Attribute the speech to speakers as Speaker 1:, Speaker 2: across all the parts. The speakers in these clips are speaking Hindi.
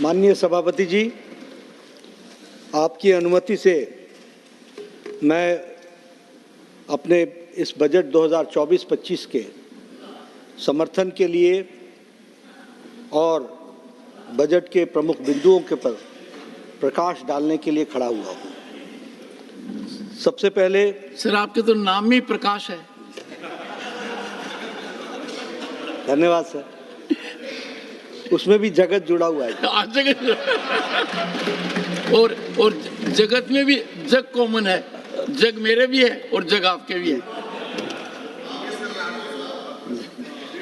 Speaker 1: माननीय सभापति जी, आपकी अनुमति से मैं अपने इस बजट 2024-25 के समर्थन के लिए और बजट के प्रमुख बिंदुओं के पर प्रकाश डालने के लिए खड़ा हुआ हूँ। सबसे पहले
Speaker 2: सर, आपके तो नाम में ही प्रकाश है।
Speaker 1: धन्यवाद सर। उसमें भी जगत जुड़ा हुआ है।
Speaker 2: जगत और जगत में भी जग कॉमन है। जग मेरे भी है और जग आपके भी है।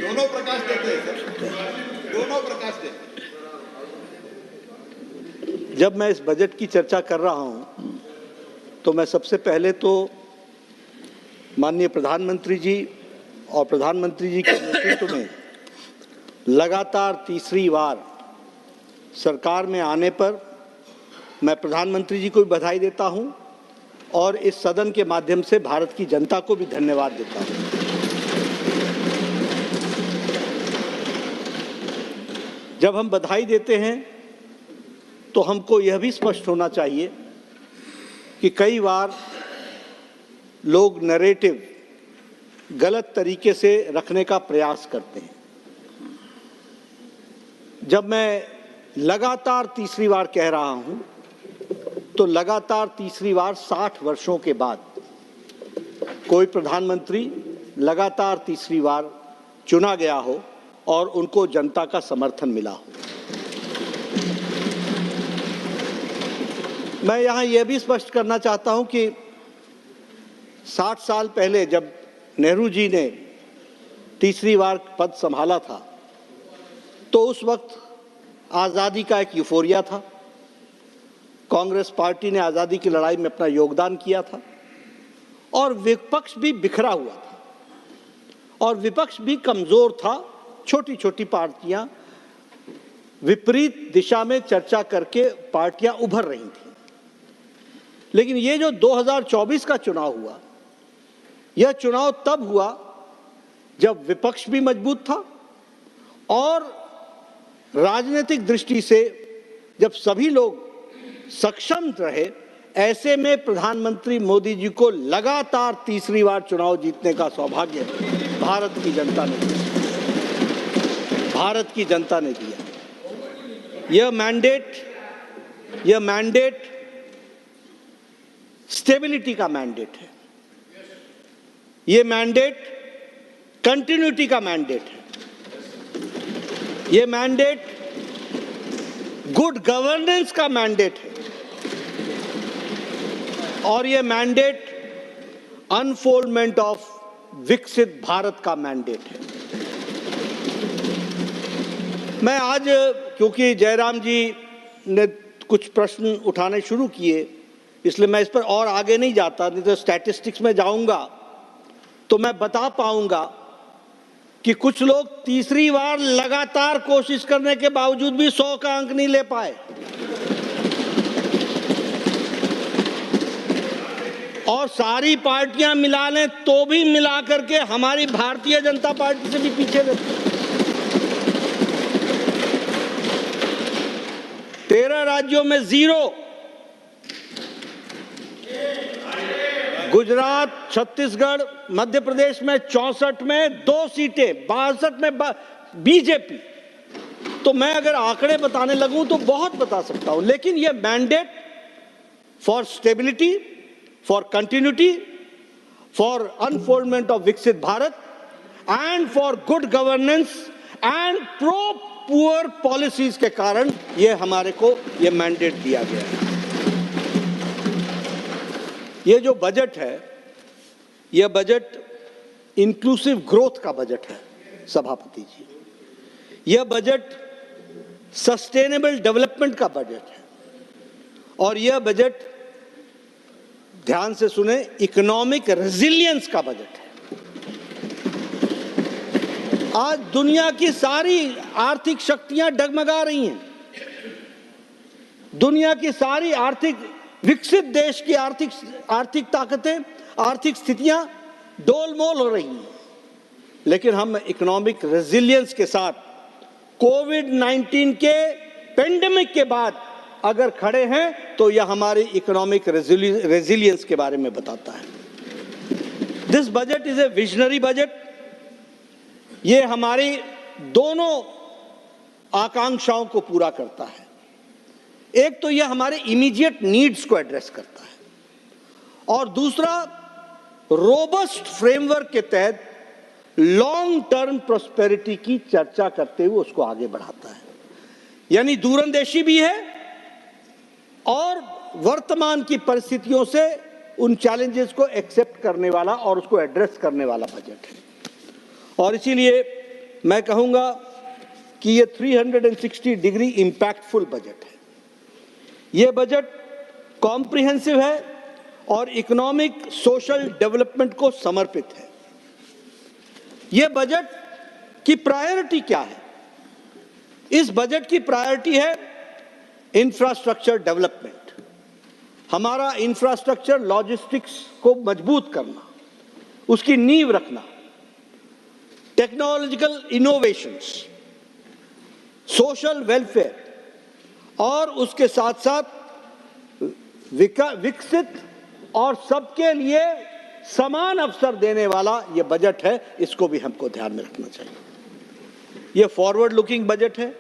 Speaker 3: दोनों प्रकाश देते हैं सर, दोनों प्रकाश देते हैं।
Speaker 1: जब मैं इस बजट की चर्चा कर रहा हूं तो मैं सबसे पहले तो माननीय प्रधानमंत्री जी और प्रधानमंत्री जी के नेतृत्व में लगातार तीसरी बार सरकार में आने पर मैं प्रधानमंत्री जी को भी बधाई देता हूं और इस सदन के माध्यम से भारत की जनता को भी धन्यवाद देता हूं। जब हम बधाई देते हैं तो हमको यह भी स्पष्ट होना चाहिए कि कई बार लोग नैरेटिव गलत तरीके से रखने का प्रयास करते हैं। जब मैं लगातार तीसरी बार कह रहा हूं तो लगातार तीसरी बार 60 वर्षों के बाद कोई प्रधानमंत्री लगातार तीसरी बार चुना गया हो और उनको जनता का समर्थन मिला हो। मैं यहाँ यह भी स्पष्ट करना चाहता हूँ कि 60 साल पहले जब नेहरू जी ने तीसरी बार पद संभाला था तो उस वक्त आज़ादी का एक यूफोरिया था। कांग्रेस पार्टी ने आज़ादी की लड़ाई में अपना योगदान किया था और विपक्ष भी बिखरा हुआ था और विपक्ष भी कमज़ोर था। छोटी छोटी पार्टियां विपरीत दिशा में चर्चा करके पार्टियां उभर रही थीं। लेकिन ये जो 2024 का चुनाव हुआ, यह चुनाव तब हुआ जब विपक्ष भी मजबूत था और राजनीतिक दृष्टि से जब सभी लोग सक्षम रहे। ऐसे में प्रधानमंत्री मोदी जी को लगातार तीसरी बार चुनाव जीतने का सौभाग्य भारत की जनता ने दिया। यह मैंडेट स्टेबिलिटी का मैंडेट है। यह मैंडेट कंटिन्यूटी का मैंडेट है। यह मैंडेट गुड गवर्नेंस का मैंडेट है और यह mandate unfoldment of Viksit Bharat का मैंडेट है। मैं आज, क्योंकि जयराम जी ने कुछ प्रश्न उठाने शुरू किए, इसलिए मैं इस पर और आगे नहीं जाता। नहीं तो स्टैटिस्टिक्स में जाऊंगा तो मैं बता पाऊंगा कि कुछ लोग तीसरी बार लगातार कोशिश करने के बावजूद भी 100 का अंक नहीं ले पाए और सारी पार्टियां मिला लें तो भी मिला करके हमारी भारतीय जनता पार्टी से भी पीछे रहती है। 13 राज्यों में 0, गुजरात, छत्तीसगढ़, मध्य प्रदेश में 64 में 2 सीटें, 62 में बीजेपी। तो मैं अगर आंकड़े बताने लगूं तो बहुत बता सकता हूं, लेकिन यह mandate for stability, for continuity, for unfoldment of Viksit Bharat and for good governance and pro poor policies के कारण यह हमारे को यह मैंडेट दिया गया है। ये जो बजट है, यह बजट इंक्लूसिव ग्रोथ का बजट है सभापति जी। यह बजट सस्टेनेबल डेवलपमेंट का बजट है और यह बजट, ध्यान से सुने, इकोनॉमिक रेजिलियंस का बजट है। आज दुनिया की सारी आर्थिक शक्तियां डगमगा रही हैं। दुनिया की सारी विकसित देश की आर्थिक ताकतें, आर्थिक स्थितियां डोलमोल हो रही हैं, लेकिन हम इकोनॉमिक रेजिलियंस के साथ कोविड-19 के पेंडेमिक के बाद अगर खड़े हैं तो यह हमारी इकोनॉमिक रेजिलियंस के बारे में बताता है। This budget is a visionary budget. ये हमारी दोनों आकांक्षाओं को पूरा करता है। एक तो यह हमारे इमीडिएट नीड्स को एड्रेस करता है और दूसरा रोबस्ट फ्रेमवर्क के तहत लॉन्ग टर्म प्रोस्पेरिटी की चर्चा करते हुए उसको आगे बढ़ाता है। यानी दूरंदेशी भी है और वर्तमान की परिस्थितियों से उन चैलेंजेस को एक्सेप्ट करने वाला और उसको एड्रेस करने वाला बजट है। और इसीलिए मैं कहूंगा कि ये 360 डिग्री इंपैक्टफुल बजट है। ये बजट कॉम्प्रिहेंसिव है और इकोनॉमिक सोशल डेवलपमेंट को समर्पित है। ये बजट की प्रायोरिटी क्या है? इस बजट की प्रायोरिटी है इंफ्रास्ट्रक्चर डेवलपमेंट। हमारा इंफ्रास्ट्रक्चर लॉजिस्टिक्स को मजबूत करना, उसकी नींव रखना, टेक्नोलॉजिकल इनोवेशंस, सोशल वेलफेयर और उसके साथ साथ विकसित और सबके लिए समान अवसर देने वाला यह बजट है। इसको भी हमको ध्यान में रखना चाहिए। यह फॉरवर्ड लुकिंग बजट है,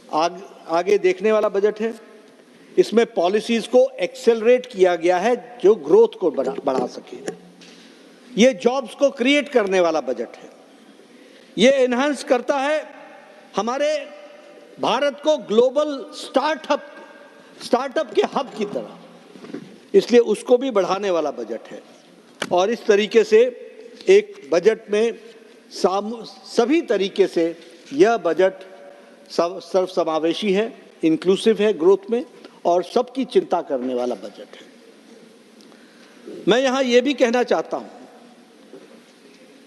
Speaker 1: आगे देखने वाला बजट है। इसमें पॉलिसीज को एक्सेलरेट किया गया है जो ग्रोथ को बढ़ा सके। यह जॉब्स को क्रिएट करने वाला बजट है। यह एनहांस करता है हमारे भारत को ग्लोबल स्टार्टअप के हब की तरह, इसलिए उसको भी बढ़ाने वाला बजट है। और इस तरीके से एक बजट में सभी तरीके से यह बजट सर्वसमावेशी है, इंक्लूसिव है ग्रोथ में और सबकी चिंता करने वाला बजट है। मैं यहाँ ये भी कहना चाहता हूँ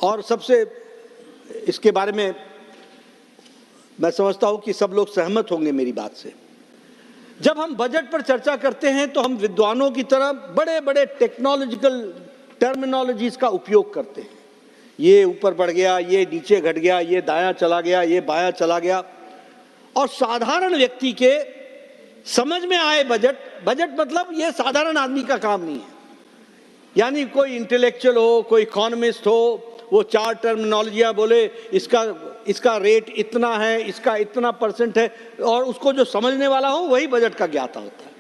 Speaker 1: और सबसे इसके बारे में मैं समझता हूँ कि सब लोग सहमत होंगे मेरी बात से। जब हम बजट पर चर्चा करते हैं तो हम विद्वानों की तरह बड़े बड़े टेक्नोलॉजिकल टर्मिनोलॉजीज का उपयोग करते हैं। ये ऊपर बढ़ गया, ये नीचे घट गया, ये दायां चला गया, ये बायां चला गया। और साधारण व्यक्ति के समझ में आए बजट मतलब ये साधारण आदमी का काम नहीं है। यानी कोई इंटेलेक्चुअल हो, कोई इकोनॉमिस्ट हो, वो चार टर्मिनोलॉजियाँ बोले, इसका रेट इतना है, इसका इतना परसेंट है, और उसको जो समझने वाला हो वही बजट का ज्ञाता होता है।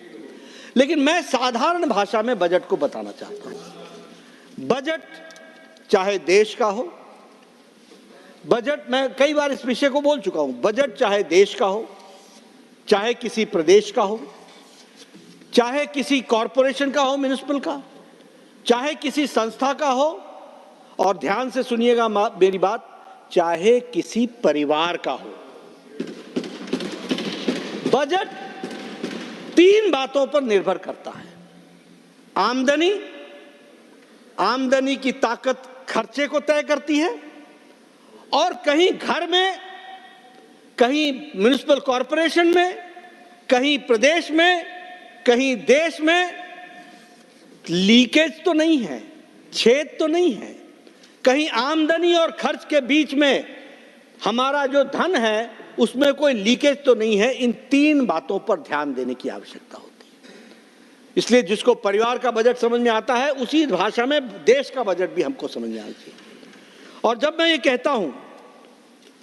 Speaker 1: लेकिन मैं साधारण भाषा में बजट को बताना चाहता हूँ। बजट चाहे देश का हो, बजट, मैं कई बार इस विषय को बोल चुका हूँ, बजट चाहे देश का हो, चाहे किसी प्रदेश का हो, चाहे किसी कॉरपोरेशन का हो, म्युनिसिपल का, चाहे किसी संस्था का हो, और ध्यान से सुनिएगा मेरी बात, चाहे किसी परिवार का हो, बजट तीन बातों पर निर्भर करता है। आमदनी की ताकत खर्चे को तय करती है, और कहीं घर में, कहीं म्युनिसिपल कॉरपोरेशन में, कहीं प्रदेश में, कहीं देश में लीकेज तो नहीं है, छेद तो नहीं है, कहीं आमदनी और खर्च के बीच में हमारा जो धन है उसमें कोई लीकेज तो नहीं है। इन तीन बातों पर ध्यान देने की आवश्यकता होती है। इसलिए जिसको परिवार का बजट समझ में आता है उसी भाषा में देश का बजट भी हमको समझ में आना चाहिए। और जब मैं ये कहता हूं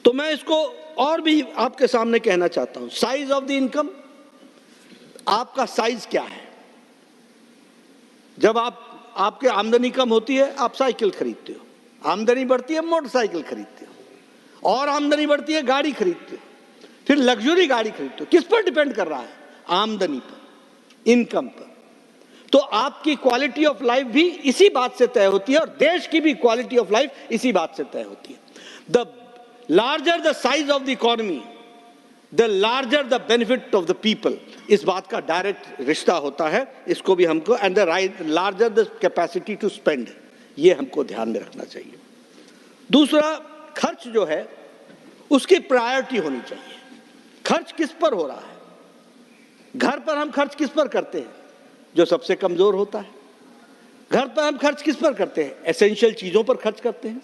Speaker 1: तो मैं इसको और भी आपके सामने कहना चाहता हूं। साइज ऑफ द इनकम, आपका साइज क्या है? जब आपके आमदनी कम होती है आप साइकिल खरीदते हो, आमदनी बढ़ती है मोटरसाइकिल खरीदते हो, और आमदनी बढ़ती है गाड़ी खरीदते हो, फिर लग्जरी गाड़ी खरीदते हो। किस पर डिपेंड कर रहा है? आमदनी पर, इनकम पर। तो आपकी क्वालिटी ऑफ लाइफ भी इसी बात से तय होती है और देश की भी क्वालिटी ऑफ लाइफ इसी बात से तय होती है। The larger the size of the economy, the larger the benefit of the people. इस बात का डायरेक्ट रिश्ता होता है। इसको भी हमको, and the larger the capacity to spend, ये हमको ध्यान में रखना चाहिए। दूसरा, खर्च जो है उसकी प्रायोरिटी होनी चाहिए। खर्च किस पर हो रहा है? घर पर हम खर्च किस पर करते हैं? जो सबसे कमजोर होता है। घर पर हम खर्च किस पर करते हैं? एसेंशियल चीजों पर खर्च करते हैं।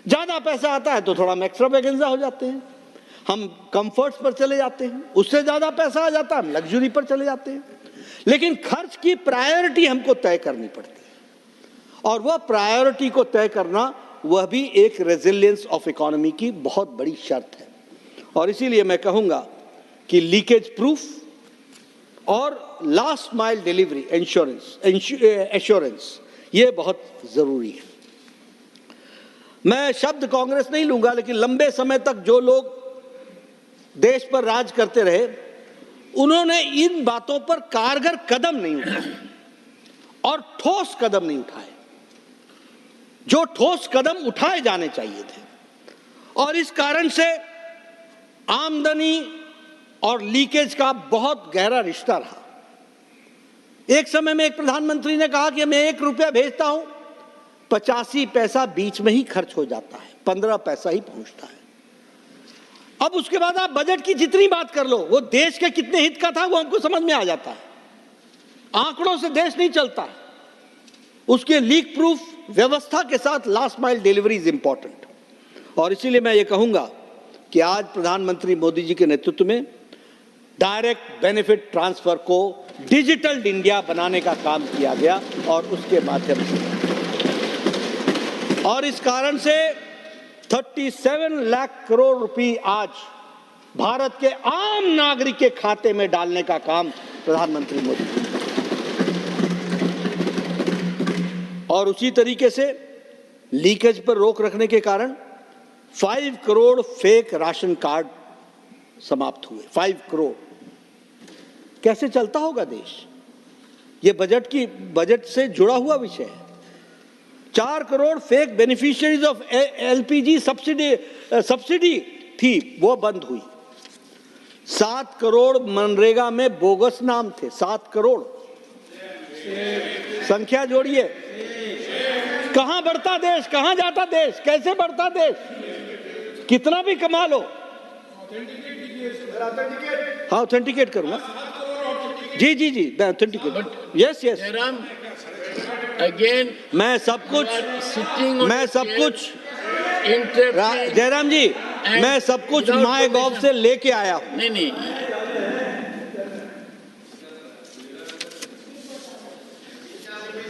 Speaker 1: ज्यादा पैसा आता है तो थोड़ा एक्स्ट्रावेगेंजा हो जाते हैं। हम कंफर्ट्स पर चले जाते हैं, उससे ज्यादा पैसा आ जाता है, हम लग्जरी पर चले जाते हैं। लेकिन खर्च की प्रायोरिटी हमको तय करनी पड़ती है, और वह प्रायोरिटी को तय करना वह भी एक रेजिलियंस ऑफ इकोनॉमी की बहुत बड़ी शर्त है। और इसीलिए मैं कहूंगा कि लीकेज प्रूफ और लास्ट माइल डिलीवरी एश्योरेंस ये बहुत जरूरी है। मैं शब्द कांग्रेस नहीं लूंगा, लेकिन लंबे समय तक जो लोग देश पर राज करते रहे, उन्होंने इन बातों पर कारगर कदम नहीं उठाए और ठोस कदम नहीं उठाए जो ठोस कदम उठाए जाने चाहिए थे। और इस कारण से आमदनी और लीकेज का बहुत गहरा रिश्ता रहा। एक समय में एक प्रधानमंत्री ने कहा कि मैं 1 रुपया भेजता हूं, 85 पैसा बीच में ही खर्च हो जाता है, 15 पैसा ही पहुंचता है। अब उसके बाद आप बजट की जितनी बात कर लो, वो देश के कितने हित का था वो हमको समझ में आ जाता है। आंकड़ों से देश नहीं चलता, उसके लीक प्रूफ व्यवस्था के साथ last mile delivery is important. और इसीलिए मैं ये कहूंगा कि आज प्रधानमंत्री मोदी जी के नेतृत्व में डायरेक्ट बेनिफिट ट्रांसफर को डिजिटल इंडिया बनाने का काम किया गया, और उसके माध्यम से और इस कारण से 37 लाख करोड़ रुपए आज भारत के आम नागरिक के खाते में डालने का काम प्रधानमंत्री मोदी जी। और उसी तरीके से लीकेज पर रोक रखने के कारण 5 करोड़ फेक राशन कार्ड समाप्त हुए। 5 करोड़ कैसे चलता होगा देश? ये बजट से जुड़ा हुआ विषय है। 4 crore fake beneficiaries of LPG subsidy थी, वो बंद हुई। 7 करोड़ मनरेगा में बोगस नाम थे। 7 करोड़, संख्या जोड़िए। कहां बढ़ता देश, कहां जाता देश, कैसे बढ़ता देश? कितना भी कमा लो। हाँ, ऑथेंटिकेट करूंगा। जी जी जी, मैं ऑथेंटिकेट। यस यस,
Speaker 2: अगेन
Speaker 1: मैं सब कुछ जयराम जी, मैं सब कुछ माय गॉव से लेके आया हूं।
Speaker 2: नहीं,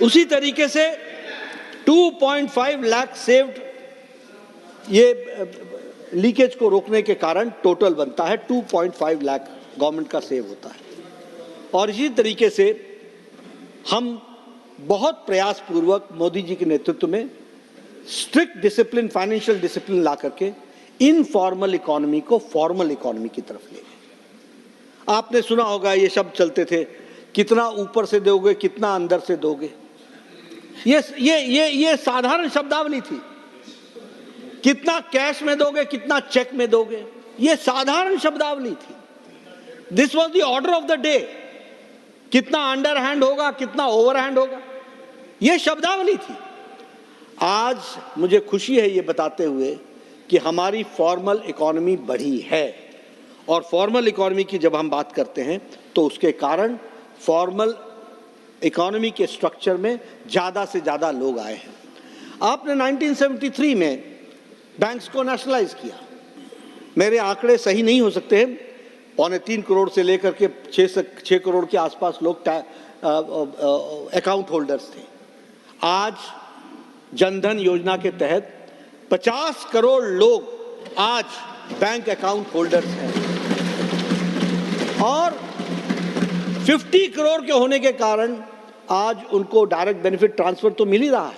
Speaker 1: उसी तरीके से 2.5 लाख सेव्ड, ये लीकेज को रोकने के कारण टोटल बनता है 2.5 लाख गवर्नमेंट का सेव होता है। और इसी तरीके से हम बहुत प्रयास पूर्वक मोदी जी के नेतृत्व में स्ट्रिक्ट डिसिप्लिन, फाइनेंशियल डिसिप्लिन ला करके इनफॉर्मल इकोनॉमी को फॉर्मल इकोनॉमी की तरफ ले गए। आपने सुना होगा ये शब्द चलते थे, कितना ऊपर से दोगे, कितना अंदर से दोगे। ये साधारण शब्दावली थी। कितना कैश में दोगे, कितना चेक में दोगे, ये साधारण शब्दावली थी। This was the order of the day. कितना अंडर हैंड होगा, कितना ओवर हैंड होगा, ये शब्दावली थी। आज मुझे खुशी है ये बताते हुए कि हमारी फॉर्मल इकोनॉमी बढ़ी है। और फॉर्मल इकोनॉमी की जब हम बात करते हैं तो उसके कारण फॉर्मल इकोनॉमी के स्ट्रक्चर में ज़्यादा से ज़्यादा लोग आए हैं। आपने 1973 में बैंक्स को नेशनलाइज किया। मेरे आंकड़े सही नहीं हो सकते हैं, 3.25 करोड़ से लेकर के 6 करोड़ के आसपास लोग अकाउंट होल्डर्स थे। आज जनधन योजना के तहत 50 करोड़ लोग आज बैंक अकाउंट होल्डर्स हैं, और 50 करोड़ के होने के कारण आज उनको डायरेक्ट बेनिफिट ट्रांसफर तो मिल ही रहा है।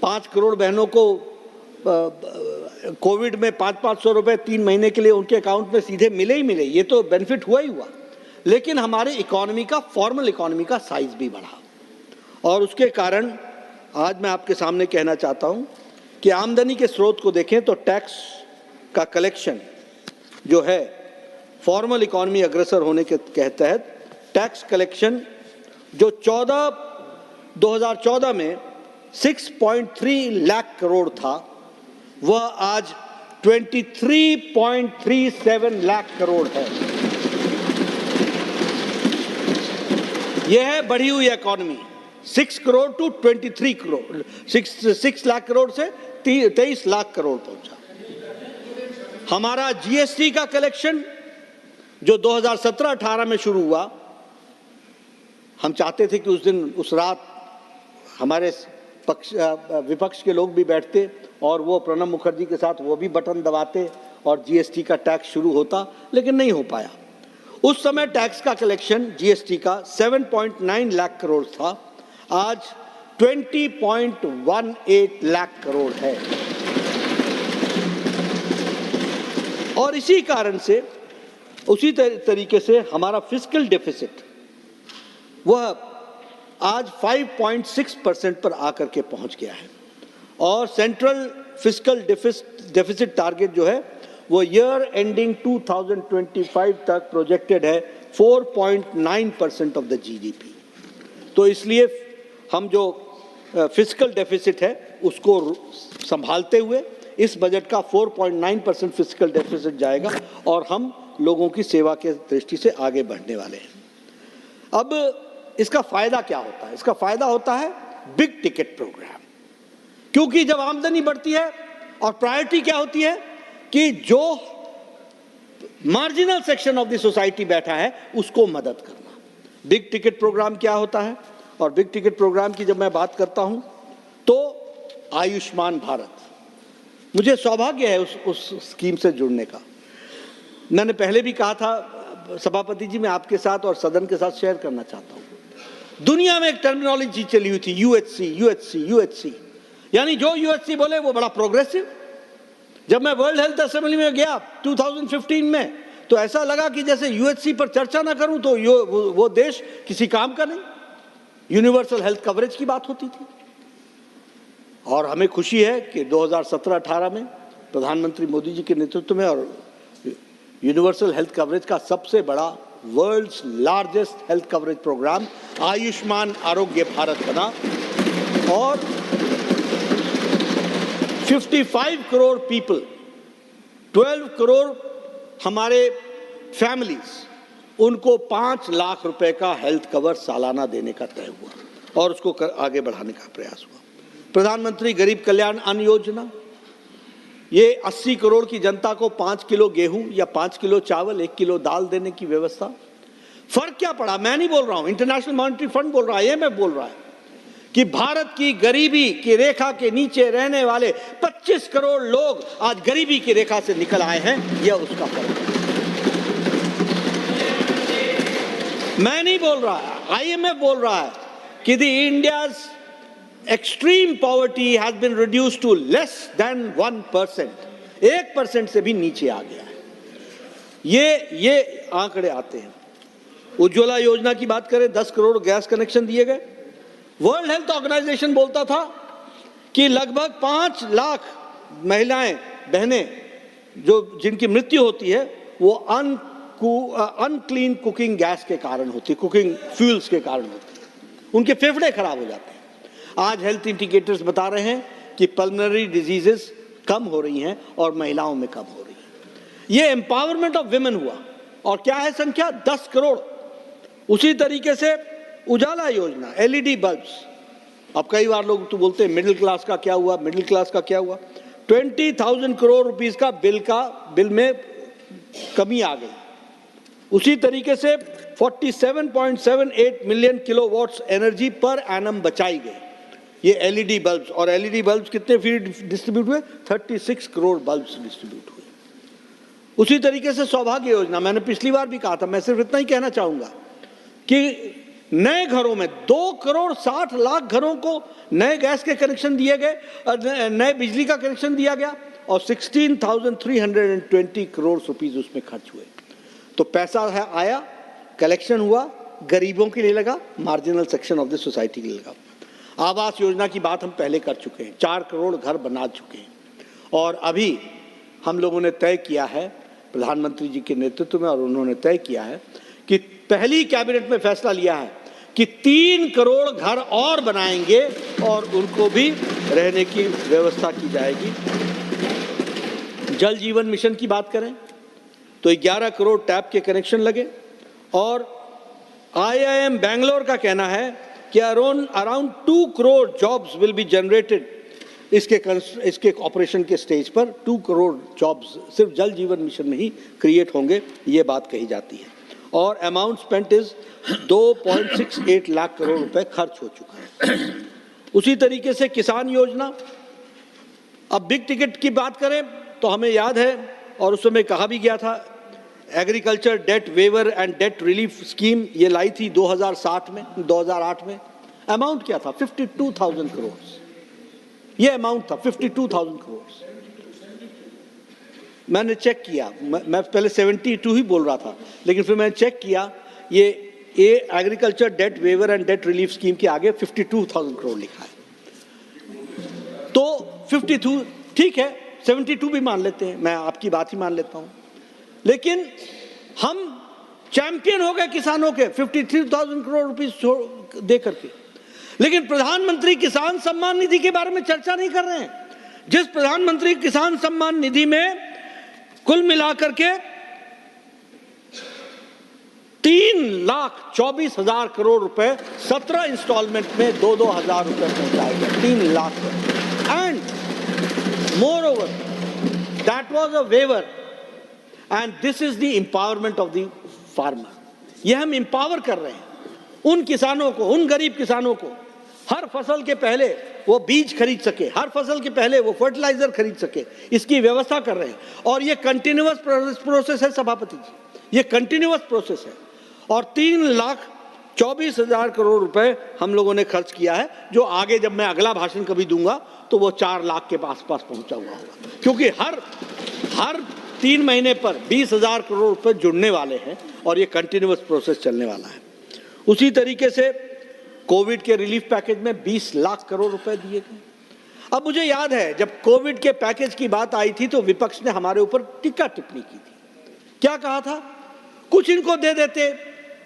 Speaker 1: 5 करोड़ बहनों को कोविड में 500-500 रुपए 3 महीने के लिए उनके अकाउंट में सीधे मिले ही मिले। ये तो बेनिफिट हुआ ही हुआ, लेकिन हमारे इकोनॉमी का, फॉर्मल इकोनॉमी का साइज भी बढ़ा। और उसके कारण आज मैं आपके सामने कहना चाहता हूं कि आमदनी के स्रोत को देखें तो टैक्स का कलेक्शन जो है, फॉर्मल इकोनॉमी अग्रसर होने के तहत टैक्स कलेक्शन जो 2014 में 6.3 लाख करोड़ था, वह आज 23.37 लाख करोड़ है। यह है बढ़ी हुई इकोनॉमी। 6 करोड़ टू 23 करोड़, 6 लाख करोड़ से 23 लाख करोड़ पहुंचा। हमारा जीएसटी का कलेक्शन जो 2017-18 में शुरू हुआ, हम चाहते थे कि उस दिन उस रात हमारे विपक्ष के लोग भी बैठते और वो प्रणब मुखर्जी के साथ वो भी बटन दबाते और जीएसटी का टैक्स शुरू होता, लेकिन नहीं हो पाया। उस समय टैक्स का कलेक्शन जीएसटी का 7.9 लाख करोड़ था, आज 20.18 लाख करोड़ है। और इसी कारण से, उसी तरीके से हमारा फिस्कल डेफिसिट वह आज 5.6% पर आकर के पहुंच गया है और सेंट्रल फिस्कल डेफिसिट टारगेट जो है वो ईयर एंडिंग 2025 तक प्रोजेक्टेड है 4.9% ऑफ द जीडीपी। तो इसलिए हम जो फिस्कल डेफिसिट है उसको संभालते हुए इस बजट का 4.9% फिस्कल डेफिसिट जाएगा और हम लोगों की सेवा के दृष्टि से आगे बढ़ने वाले हैं। अब इसका फायदा क्या होता है? इसका फायदा होता है बिग टिकट प्रोग्राम, क्योंकि जब आमदनी बढ़ती है और प्रायोरिटी क्या होती है कि जो marginal section of the society बैठा है उसको मदद करना। बिग टिकट प्रोग्राम क्या होता है? और बिग टिकट प्रोग्राम की जब मैं बात करता हूं तो आयुष्मान भारत, मुझे सौभाग्य है उस स्कीम से जुड़ने का। मैंने पहले भी कहा था सभापति जी, मैं आपके साथ और सदन के साथ शेयर करना चाहता हूं। दुनिया में एक टर्मिनोलॉजी चली हुई थी यूएचसी, यानी जो यूएचसी बोले वो बड़ा प्रोग्रेसिव। जब मैं वर्ल्ड हेल्थ असेंबली में गया 2015 में तो ऐसा लगा कि जैसे यूएचसी पर चर्चा ना करूं तो वो देश किसी काम का नहीं। यूनिवर्सल हेल्थ कवरेज की बात होती थी और हमें खुशी है कि 2017-18 में प्रधानमंत्री मोदी जी के नेतृत्व में और यूनिवर्सल हेल्थ कवरेज का सबसे बड़ा world's largest health coverage programme Ayushman Arogya Bharat बना और 55 करोड़ पीपल, 12 करोड़ हमारे फैमिलीज, उनको 5 लाख रुपए का हेल्थ कवर सालाना देने का तय हुआ और उसको आगे बढ़ाने का प्रयास हुआ। प्रधानमंत्री गरीब कल्याण अन्न योजना, ये 80 करोड़ की जनता को 5 किलो गेहूं या 5 किलो चावल, 1 किलो दाल देने की व्यवस्था। फर्क क्या पड़ा? मैं नहीं बोल रहा हूं, इंटरनेशनल मॉनेटरी फंड बोल रहा है, IMF बोल रहा है कि भारत की गरीबी की रेखा के नीचे रहने वाले 25 करोड़ लोग आज गरीबी की रेखा से निकल आए हैं। यह उसका फर्क है। मैं नहीं बोल रहा, IMF बोल रहा है कि the India's extreme poverty has been reduced to less than 1%, 1% से भी नीचे आ गया है। ये आंकड़े आते हैं। उज्ज्वला योजना की बात करें, 10 करोड़ गैस कनेक्शन दिए गए। वर्ल्ड हेल्थ ऑर्गेनाइजेशन बोलता था कि लगभग 5 लाख महिलाएं, बहनें जिनकी मृत्यु होती है वो अनक्लीन कुकिंग गैस के कारण होती है, कुकिंग फ्यूल्स के कारण होती है, उनके फेफड़े खराब हो जाते हैं। आज हेल्थ इंडिकेटर्स बता रहे हैं कि पल्मोनरी डिजीजेस कम हो रही हैं और महिलाओं में कम हो रही है। ये एम्पावरमेंट ऑफ विमेन हुआ। और क्या है संख्या? 10 करोड़। उसी तरीके से उजाला योजना, LED बल्ब्स। अब कई बार लोग तो बोलते हैं मिडिल क्लास का क्या हुआ, मिडिल क्लास का क्या हुआ। 20,000 करोड़ रुपीस का बिल में कमी आ गई। उसी तरीके से 47.78 million kilowatts energy per annum बचाई गई, ये LED बल्ब्स। और LED बल्ब्स कितने फ्री डिस्ट्रीब्यूट हुए? 36 करोड़ बल्ब्स डिस्ट्रीब्यूट हुए। उसी तरीके से सौभाग्य योजना, मैंने पिछली बार भी कहा था, मैं सिर्फ इतना ही कहना चाहूंगा कि नए घरों में 2 करोड़ 60 लाख घरों को नए गैस के कनेक्शन दिए गए, नए बिजली का कनेक्शन दिया गया और 16,320 करोड़ रुपीस उसमें खर्च हुए। तो पैसा है आया, कलेक्शन हुआ, गरीबों के लिए लगा, marginal section of the society के लिए लगा। आवास योजना की बात हम पहले कर चुके हैं, 4 करोड़ घर बना चुके हैं। और अभी हम लोगों ने तय किया है प्रधानमंत्री जी के नेतृत्व में, और उन्होंने तय किया है कि पहली कैबिनेट में फैसला लिया है कि 3 करोड़ घर और बनाएंगे और उनको भी रहने की व्यवस्था की जाएगी। जल जीवन मिशन की बात करें तो 11 करोड़ टैप के कनेक्शन लगे और IIM बैंगलोर का कहना है कि around 2 crore jobs will be generated इसके ऑपरेशन के स्टेज पर 2 करोड़ जॉब्स सिर्फ जल जीवन मिशन में ही क्रिएट होंगे, ये बात कही जाती है। और amount spent is 2.68 lakh crore रुपए खर्च हो चुका है। उसी तरीके से किसान योजना, अब बिग टिकट की बात करें तो हमें याद है और उस समय कहा भी गया था, agriculture debt waiver and debt relief scheme ये लाई थी 2008 में। अमाउंट क्या था? 52,000 करोड़। ये अमाउंट था 52,000 करोड़। मैंने चेक किया, मैं पहले 72 ही बोल रहा था, लेकिन फिर मैंने चेक किया, ये agriculture debt waiver and debt relief scheme के आगे 52,000 करोड़ लिखा है। तो 52 ठीक है, 72 भी मान लेते हैं, मैं आपकी बात ही मान लेता हूं, लेकिन हम चैंपियन हो गए किसानों के 53,000 करोड़ रुपए दे करके, लेकिन प्रधानमंत्री किसान सम्मान निधि के बारे में चर्चा नहीं कर रहे हैं। जिस प्रधानमंत्री किसान सम्मान निधि में कुल मिलाकर के 3,24,000 करोड़ रुपए 17 इंस्टॉलमेंट में 2-2 हजार रुपए पहुंचाए गए, 3 lakh. And more over that was a waiver, and this is the empowerment of the farmer. यह हम एम्पावर कर रहे हैं उन किसानों को, उन गरीब किसानों को, हर फसल के पहले वो बीज खरीद सके, हर फसल के पहले वो फर्टिलाइजर खरीद सके, इसकी व्यवस्था कर रहे हैं। और ये कंटिन्यूअस प्रोसेस है सभापति जी, ये कंटिन्यूअस प्रोसेस है। और 3,24,000 करोड़ रुपए हम लोगों ने खर्च किया है, जो आगे जब मैं अगला भाषण कभी दूंगा तो वो 4 लाख के पास पहुंचा हुआ होगा, क्योंकि हर 3 महीने पर 20,000 करोड़ रुपए जुड़ने वाले हैं और ये कंटिन्यूअस प्रोसेस चलने वाला है। उसी तरीके से कोविड के रिलीफ पैकेज में 20 लाख करोड़ रुपए दिए गए। अब मुझे याद है जब कोविड के पैकेज की बात आई थी तो विपक्ष ने हमारे ऊपर टीका टिप्पणी की थी। क्या कहा था? कुछ इनको दे देते,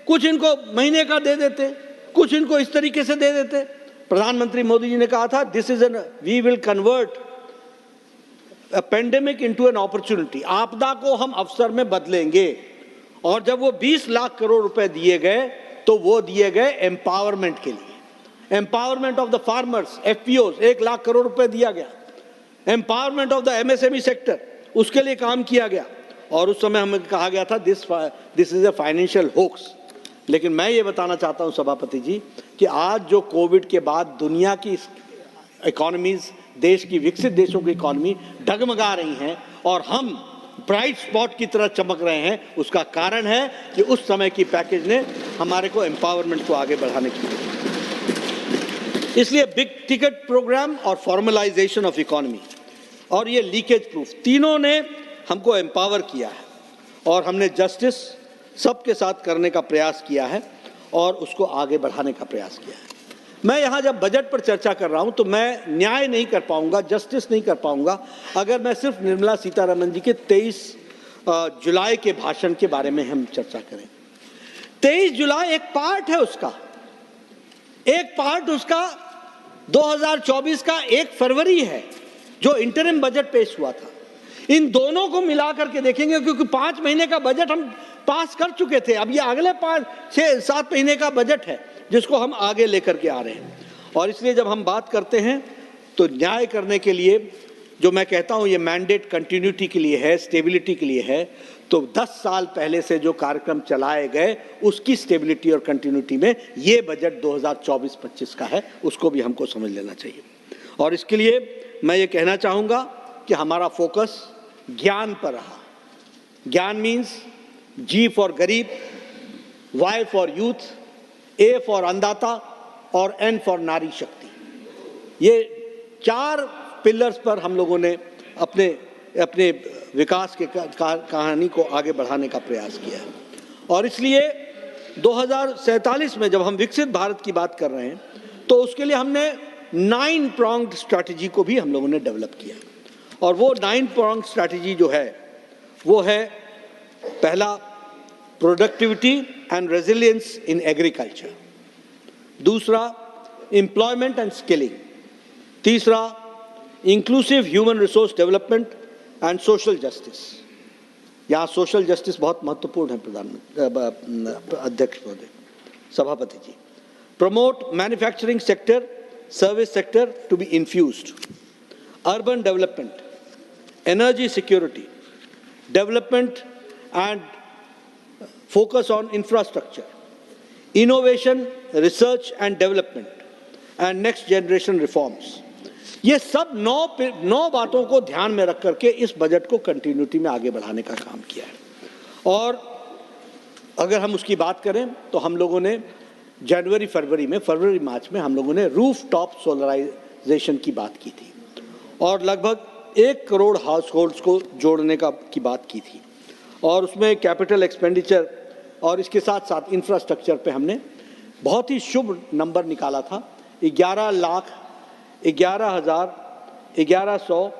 Speaker 1: कुछ इनको महीने का दे देते, कुछ इनको इस तरीके से दे देते। प्रधानमंत्री मोदी जी ने कहा था, this is an we will convert a pandemic into an opportunity. आपदा को हम अवसर में बदलेंगे। और जब वो 20 लाख करोड़ रुपए दिए गए तो वो दिए गए एम्पावरमेंट के लिए, empowerment of the farmers, FPOs 1 lakh crore रुपए दिया गया, empowerment of the MSME sector, उसके लिए काम किया गया। और उस समय हमें कहा गया था this is a financial hoax. लेकिन मैं ये बताना चाहता हूं सभापति जी कि आज जो कोविड के बाद दुनिया की इकोनॉमीज, देश की विकसित देशों की इकोनॉमी डगमगा रही हैं और हम ब्राइट स्पॉट की तरह चमक रहे हैं, उसका कारण है कि उस समय की पैकेज ने हमारे को एम्पावरमेंट को आगे बढ़ाने की। इसलिए बिग टिकट प्रोग्राम और फॉर्मलाइजेशन ऑफ इकोनॉमी और ये लीकेज प्रूफ, तीनों ने हमको एम्पावर किया है और हमने जस्टिस सबके साथ करने का प्रयास किया है और उसको आगे बढ़ाने का प्रयास किया है। मैं यहाँ जब बजट पर चर्चा कर रहा हूँ तो मैं न्याय नहीं कर पाऊंगा, जस्टिस नहीं कर पाऊंगा अगर मैं सिर्फ निर्मला सीतारमण जी के 23 जुलाई के भाषण के बारे में हम चर्चा करें। 23 जुलाई एक पार्ट है उसका, एक पार्ट उसका 2024 का 1 फरवरी है जो इंटरिम बजट पेश हुआ था। इन दोनों को मिला करके देखेंगे, क्योंकि 5 महीने का बजट हम पास कर चुके थे, अब ये अगले 5-6-7 महीने का बजट है जिसको हम आगे लेकर के आ रहे हैं। और इसलिए जब हम बात करते हैं तो न्याय करने के लिए, जो मैं कहता हूं ये मैंडेट कंटिन्यूटी के लिए है, स्टेबिलिटी के लिए है, तो 10 साल पहले से जो कार्यक्रम चलाए गए उसकी स्टेबिलिटी और कंटिन्यूटी में ये बजट 2024-25 का है, उसको भी हमको समझ लेना चाहिए। और इसके लिए मैं ये कहना चाहूँगा कि हमारा फोकस ज्ञान पर रहा। ज्ञान मीन्स जी फॉर गरीब, Y for youth, A for अन्नदाता और एन फॉर नारी शक्ति। ये 4 पिलर्स पर हम लोगों ने अपने अपने विकास के कहानी को आगे बढ़ाने का प्रयास किया है। और इसलिए 2047 में जब हम विकसित भारत की बात कर रहे हैं तो उसके लिए हमने 9 pronged स्ट्रैटेजी को भी हम लोगों ने डेवलप किया। और वो 9 pronged स्ट्रैटेजी जो है वो है, पहला productivity and resilience in agriculture, दूसरा एम्प्लॉयमेंट एंड स्किलिंग, तीसरा inclusive human resource development and social justice. यहाँ सोशल जस्टिस बहुत महत्वपूर्ण है प्रधानमंत्री अध्यक्ष महोदय, सभापति जी। Promote manufacturing sector, service sector to be infused. urban development, energy security, development and focus on infrastructure, innovation, research and development, and next generation reforms. ये सब नौ बातों को ध्यान में रख करके इस बजट को कंटिन्यूटी में आगे बढ़ाने का काम किया है। और अगर हम उसकी बात करें तो हम लोगों ने फरवरी मार्च में हम लोगों ने रूफ टॉप सोलराइजेशन की बात की थी और लगभग 1 करोड़ हाउस होल्ड्स को जोड़ने की बात की थी और उसमें कैपिटल एक्सपेंडिचर और इसके साथ साथ इंफ्रास्ट्रक्चर पे हमने बहुत ही शुभ नंबर निकाला था। 11,11,100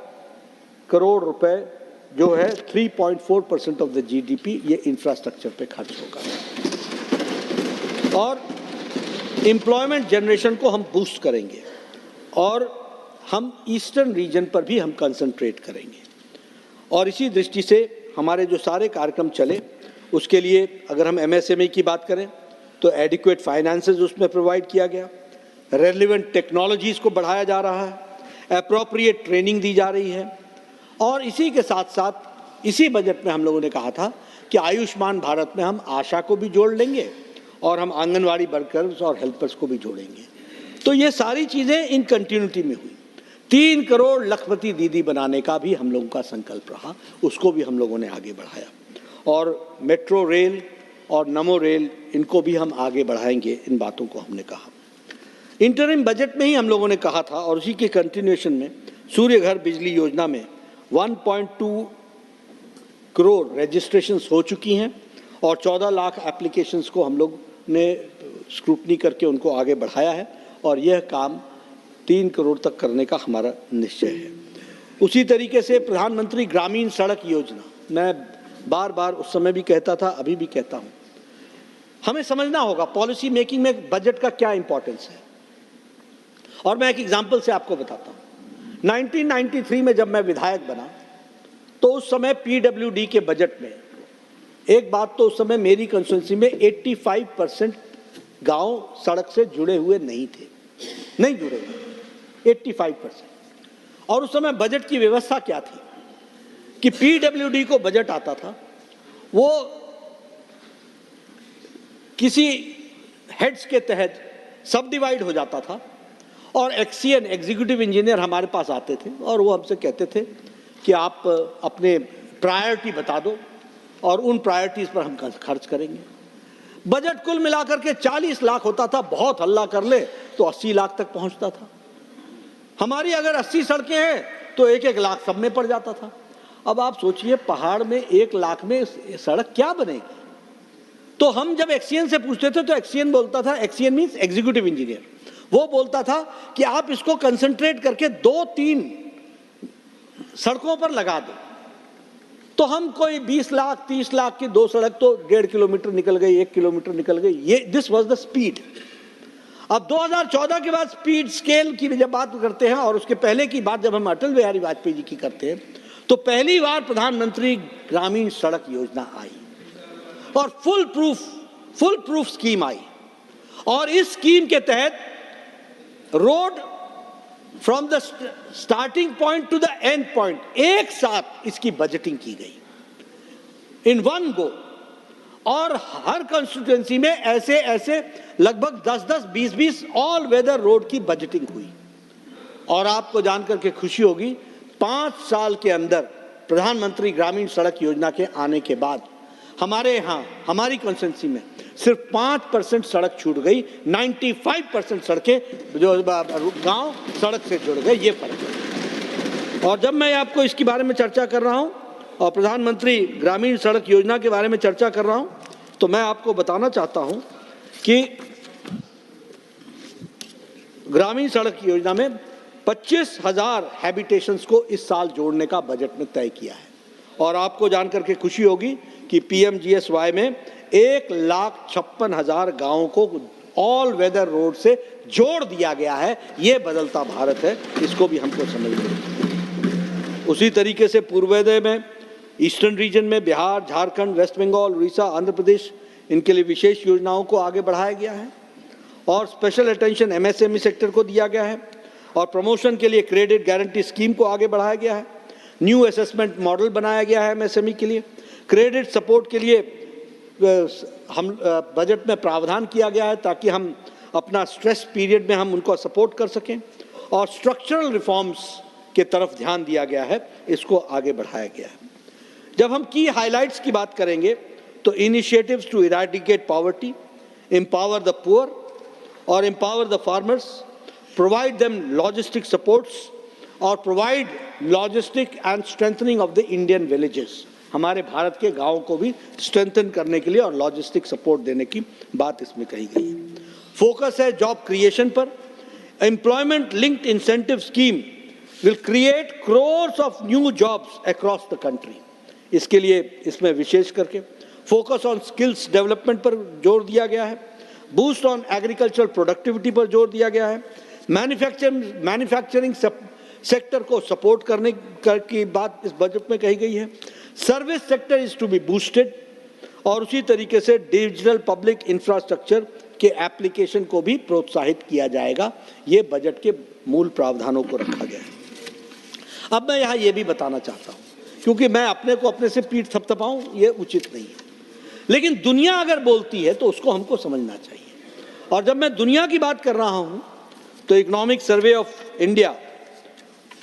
Speaker 1: करोड़ रुपए जो है 3.4% ऑफ द जीडीपी ये इंफ्रास्ट्रक्चर पे खर्च होगा और एम्प्लॉयमेंट जनरेशन को हम बूस्ट करेंगे और हम ईस्टर्न रीजन पर भी हम कंसंट्रेट करेंगे और इसी दृष्टि से हमारे जो सारे कार्यक्रम चले उसके लिए अगर हम एमएसएमई की बात करें तो एडिक्वेट फाइनेंसेस उसमें प्रोवाइड किया गया, रेलेवेंट टेक्नोलॉजीज़ को बढ़ाया जा रहा है, एप्रोप्रिएट ट्रेनिंग दी जा रही है और इसी के साथ साथ इसी बजट में हम लोगों ने कहा था कि आयुष्मान भारत में हम आशा को भी जोड़ लेंगे और हम आंगनवाड़ी वर्कर्स और हेल्पर्स को भी जोड़ेंगे। तो ये सारी चीज़ें इन कंटिन्यूटी में हुई। 3 करोड़ लखपति दीदी बनाने का भी हम लोगों का संकल्प रहा, उसको भी हम लोगों ने आगे बढ़ाया और मेट्रो रेल और नमो रेल इनको भी हम आगे बढ़ाएंगे। इन बातों को हमने कहा। इंटरिम बजट में ही हम लोगों ने कहा था और उसी के कंटिन्यूएशन में सूर्य घर बिजली योजना में 1.2 करोड़ रजिस्ट्रेशंस हो चुकी हैं और 14 लाख एप्लीकेशंस को हम लोग ने स्क्रूटनी करके उनको आगे बढ़ाया है और यह काम 3 करोड़ तक करने का हमारा निश्चय है। उसी तरीके से प्रधानमंत्री ग्रामीण सड़क योजना, मैं बार बार उस समय भी कहता था, अभी भी कहता हूँ, हमें समझना होगा पॉलिसी मेकिंग में बजट का क्या इंपॉर्टेंस है। और मैं एक एग्जाम्पल से आपको बताता हूँ। 1993 में जब मैं विधायक बना तो उस समय पीडब्ल्यूडी के बजट में एक बात तो उस समय मेरी कंस्टिट्यूंसी में 85% गांव सड़क से जुड़े हुए नहीं जुड़े हुए 85%। और उस समय बजट की व्यवस्था क्या थी कि पीडब्ल्यूडी को बजट आता था, वो किसी हेड्स के तहत सब डिवाइड हो जाता था और एक्सीएन एग्जीक्यूटिव इंजीनियर हमारे पास आते थे और वो हमसे कहते थे कि आप अपने प्रायोरिटी बता दो और उन प्रायोरिटीज़ पर हम खर्च करेंगे। बजट कुल मिलाकर के 40 लाख होता था, बहुत हल्ला कर ले तो 80 लाख तक पहुंचता था। हमारी अगर 80 सड़कें हैं तो 1-1 लाख सब में पड़ जाता था। अब आप सोचिए पहाड़ में 1 लाख में सड़क क्या बनेगी। तो हम जब एक्सीएन से पूछते थे तो एक्सीएन बोलता था, एक्सीएन मीन्स एग्जीक्यूटिव इंजीनियर, वो बोलता था कि आप इसको कंसंट्रेट करके 2-3 सड़कों पर लगा दो। तो हम कोई 20 लाख 30 लाख की 2 सड़क तो 1.5 किलोमीटर निकल गई, 1 किलोमीटर निकल गई। ये दिस वाज द स्पीड। अब 2014 के बाद स्पीड स्केल की जब बात करते हैं और उसके पहले की बात जब हम अटल बिहारी वाजपेयी जी की करते हैं तो पहली बार प्रधानमंत्री ग्रामीण सड़क योजना आई और फुल प्रूफ स्कीम आई और इस स्कीम के तहत road from the starting point two the end point एक साथ इसकी बजटिंग की गई इन वन गो और हर कंस्टिट्यूएंसी में ऐसे लगभग 10-10, 20-20 ऑल वेदर रोड की बजटिंग हुई। और आपको जानकर के खुशी होगी 5 साल के अंदर प्रधानमंत्री ग्रामीण सड़क योजना के आने के बाद हमारे यहाँ हमारी कंस्टिट्यूएंसी में सिर्फ 5% सड़क छूट गई, 95% सड़कें जो गांव सड़क से जुड़ गए। ये फर्क है। और जब मैं आपको इसके बारे में चर्चा कर रहा हूं और प्रधानमंत्री ग्रामीण सड़क योजना के बारे में चर्चा कर रहा हूं तो मैं आपको बताना चाहता हूं कि ग्रामीण सड़क योजना में 25,000 हैबिटेशंस को इस साल जोड़ने का बजट में तय किया है। और आपको जानकर के खुशी होगी कि पीएमजीएसवाई में 1,56,000 गांवों को ऑल वेदर रोड से जोड़ दिया गया है। ये बदलता भारत है, इसको भी हमको समझना। उसी तरीके से पूर्वोदय में ईस्टर्न रीजन में बिहार, झारखंड, वेस्ट बंगाल, उड़ीसा, आंध्र प्रदेश, इनके लिए विशेष योजनाओं को आगे बढ़ाया गया है और स्पेशल अटेंशन एमएसएमई सेक्टर को दिया गया है। और प्रमोशन के लिए क्रेडिट गारंटी स्कीम को आगे बढ़ाया गया है। न्यू असेसमेंट मॉडल बनाया गया है एमएसएमई के लिए। क्रेडिट सपोर्ट के लिए हम बजट में प्रावधान किया गया है ताकि हम अपना स्ट्रेस पीरियड में हम उनको सपोर्ट कर सकें। और स्ट्रक्चरल रिफॉर्म्स के तरफ ध्यान दिया गया है, इसको आगे बढ़ाया गया है। जब हम की हाइलाइट्स की बात करेंगे तो initiatives to eradicate poverty, empower the poor और empower the farmers, provide them logistic supports और provide logistic and strengthening of the Indian villages. हमारे भारत के गांवों को भी स्ट्रेंथन करने के लिए और लॉजिस्टिक सपोर्ट देने की बात इसमें कही गई है। फोकस है जॉब क्रिएशन पर। Employment linked incentive scheme will create crores of new jobs across the country. इसके लिए इसमें विशेष करके फोकस ऑन स्किल्स डेवलपमेंट पर जोर दिया गया है। बूस्ट ऑन एग्रीकल्चरल प्रोडक्टिविटी पर जोर दिया गया है। मैन्युफैक्चरिंग सेक्टर को सपोर्ट करने की बात इस बजट में कही गई है। Service sector is to be boosted और उसी तरीके से डिजिटल पब्लिक इंफ्रास्ट्रक्चर के एप्लीकेशन को भी प्रोत्साहित किया जाएगा। ये बजट के मूल प्रावधानों को रखा गया है। अब मैं यहाँ ये भी बताना चाहता हूँ, क्योंकि मैं अपने को अपने से पीठ थपथपाऊं ये उचित नहीं है, लेकिन दुनिया अगर बोलती है तो उसको हमको समझना चाहिए। और जब मैं दुनिया की बात कर रहा हूँ तो इकोनॉमिक सर्वे ऑफ इंडिया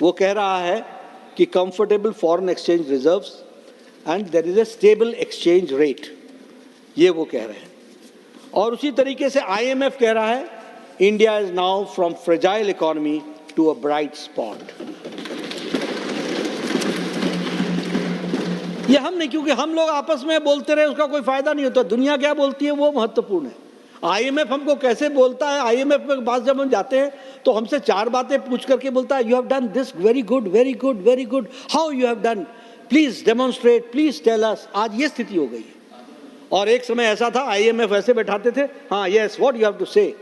Speaker 1: वो कह रहा है कि comfortable foreign exchange reserves and there is a stable exchange rate, ये वो कह रहे हैं। और उसी तरीके से IMF कह रहा है India is now from fragile economy to a bright spot. ये हम नहीं, क्योंकि हम लोग आपस में बोलते रहे उसका कोई फायदा नहीं होता। दुनिया क्या बोलती है वो महत्वपूर्ण है। IMF हमको कैसे बोलता है, IMF में पास जब हम जाते हैं तो हमसे 4 बातें पूछ करके बोलता है, you have done this very good very good very good, how you have done, please demonstrate, please tell us. आज ये स्थिति हो गई है। और एक समय ऐसा था IMF ऐसे बैठाते थे, हाँ yes what you have to say,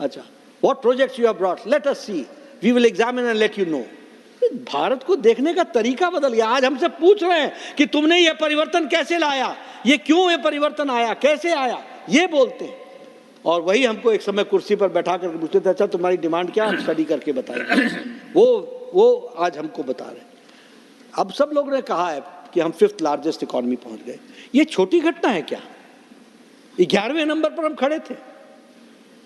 Speaker 1: अच्छा what projects you have brought, let us see, we will examine and let you know. भारत को देखने का तरीका बदल गया। आज हमसे पूछ रहे हैं कि तुमने ये परिवर्तन कैसे लाया, ये क्यों ये परिवर्तन आया, कैसे आया, ये बोलते हैं। और वही हमको एक समय कुर्सी पर बैठा करके पूछते थे, अच्छा तुम्हारी डिमांड क्या, हम स्टडी करके बताएंगे। वो आज हमको बता रहे हैं। अब सब लोग ने कहा है कि हम 5th लार्जेस्ट इकोनॉमी पहुंच गए। ये छोटी घटना है क्या? 11वें नंबर पर हम खड़े थे।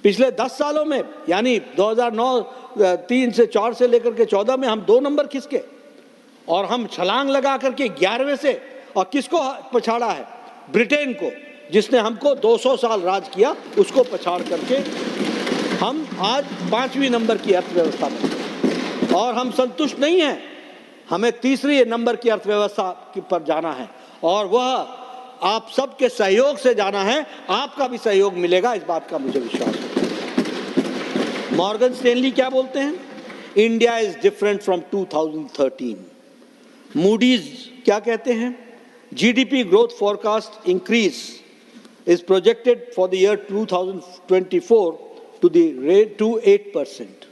Speaker 1: पिछले 10 सालों में यानी 2009 3 से 4 से लेकर के 14 में हम 2 नंबर खिसके और हम छलांग लगा करके 11वें से, और किसको पछाड़ा है? ब्रिटेन को, जिसने हमको 200 साल राज किया, उसको पछाड़ करके हम आज 5वीं नंबर की अर्थव्यवस्था में। और हम संतुष्ट नहीं हैं, हमें 3रे नंबर की अर्थव्यवस्था पर जाना है और वह आप सबके सहयोग से जाना है। आपका भी सहयोग मिलेगा, इस बात का मुझे विश्वास है। मॉर्गन स्टैनली क्या बोलते हैं? India is different from 2013। Moody's क्या कहते हैं? GDP growth forecast increase is projected for the year 2024 to 8%.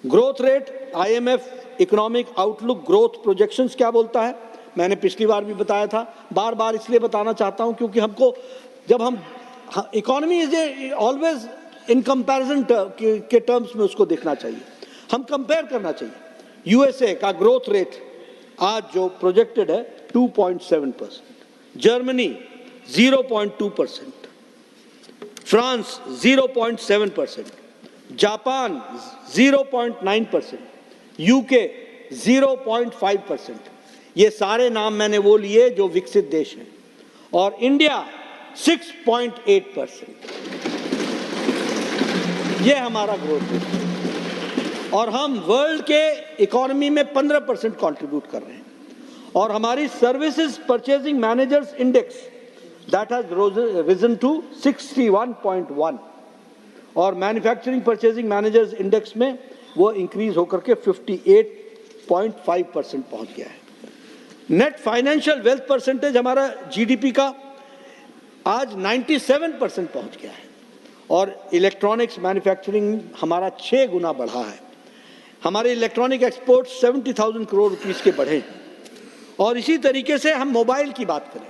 Speaker 1: Growth rate, IMF economic outlook growth projections क्या बोलता है? मैंने पिछली बार भी बताया था, बार बार इसलिए बताना चाहता हूं क्योंकि हमको जब हम economy is always in comparison के टर्म्स में उसको देखना चाहिए, हम कंपेयर करना चाहिए। USA का ग्रोथ रेट आज जो प्रोजेक्टेड है 2.7%, जर्मनी 0.2%, फ्रांस 0.7%, जापान 0.9%, UK 0.5%। ये सारे नाम मैंने वो लिए जो विकसित देश हैं, और इंडिया 6.8%। ये हमारा ग्रोथ रेट है और हम वर्ल्ड के इकोनॉमी में 15% कंट्रीब्यूट कर रहे हैं। और हमारी services purchasing managers index that has risen to 61.1 और मैन्युफैक्चरिंग परचेजिंग मैनेजर्स इंडेक्स में वो इंक्रीज होकर के 58.5% पहुंच गया है। नेट फाइनेंशियल वेल्थ परसेंटेज हमारा GDP का आज 97% पहुंच गया है और इलेक्ट्रॉनिक्स मैन्युफैक्चरिंग हमारा 6 गुना बढ़ा है। हमारे इलेक्ट्रॉनिक एक्सपोर्ट 70,000 करोड़ रुपीस के बढ़े। और इसी तरीके से हम मोबाइल की बात करें,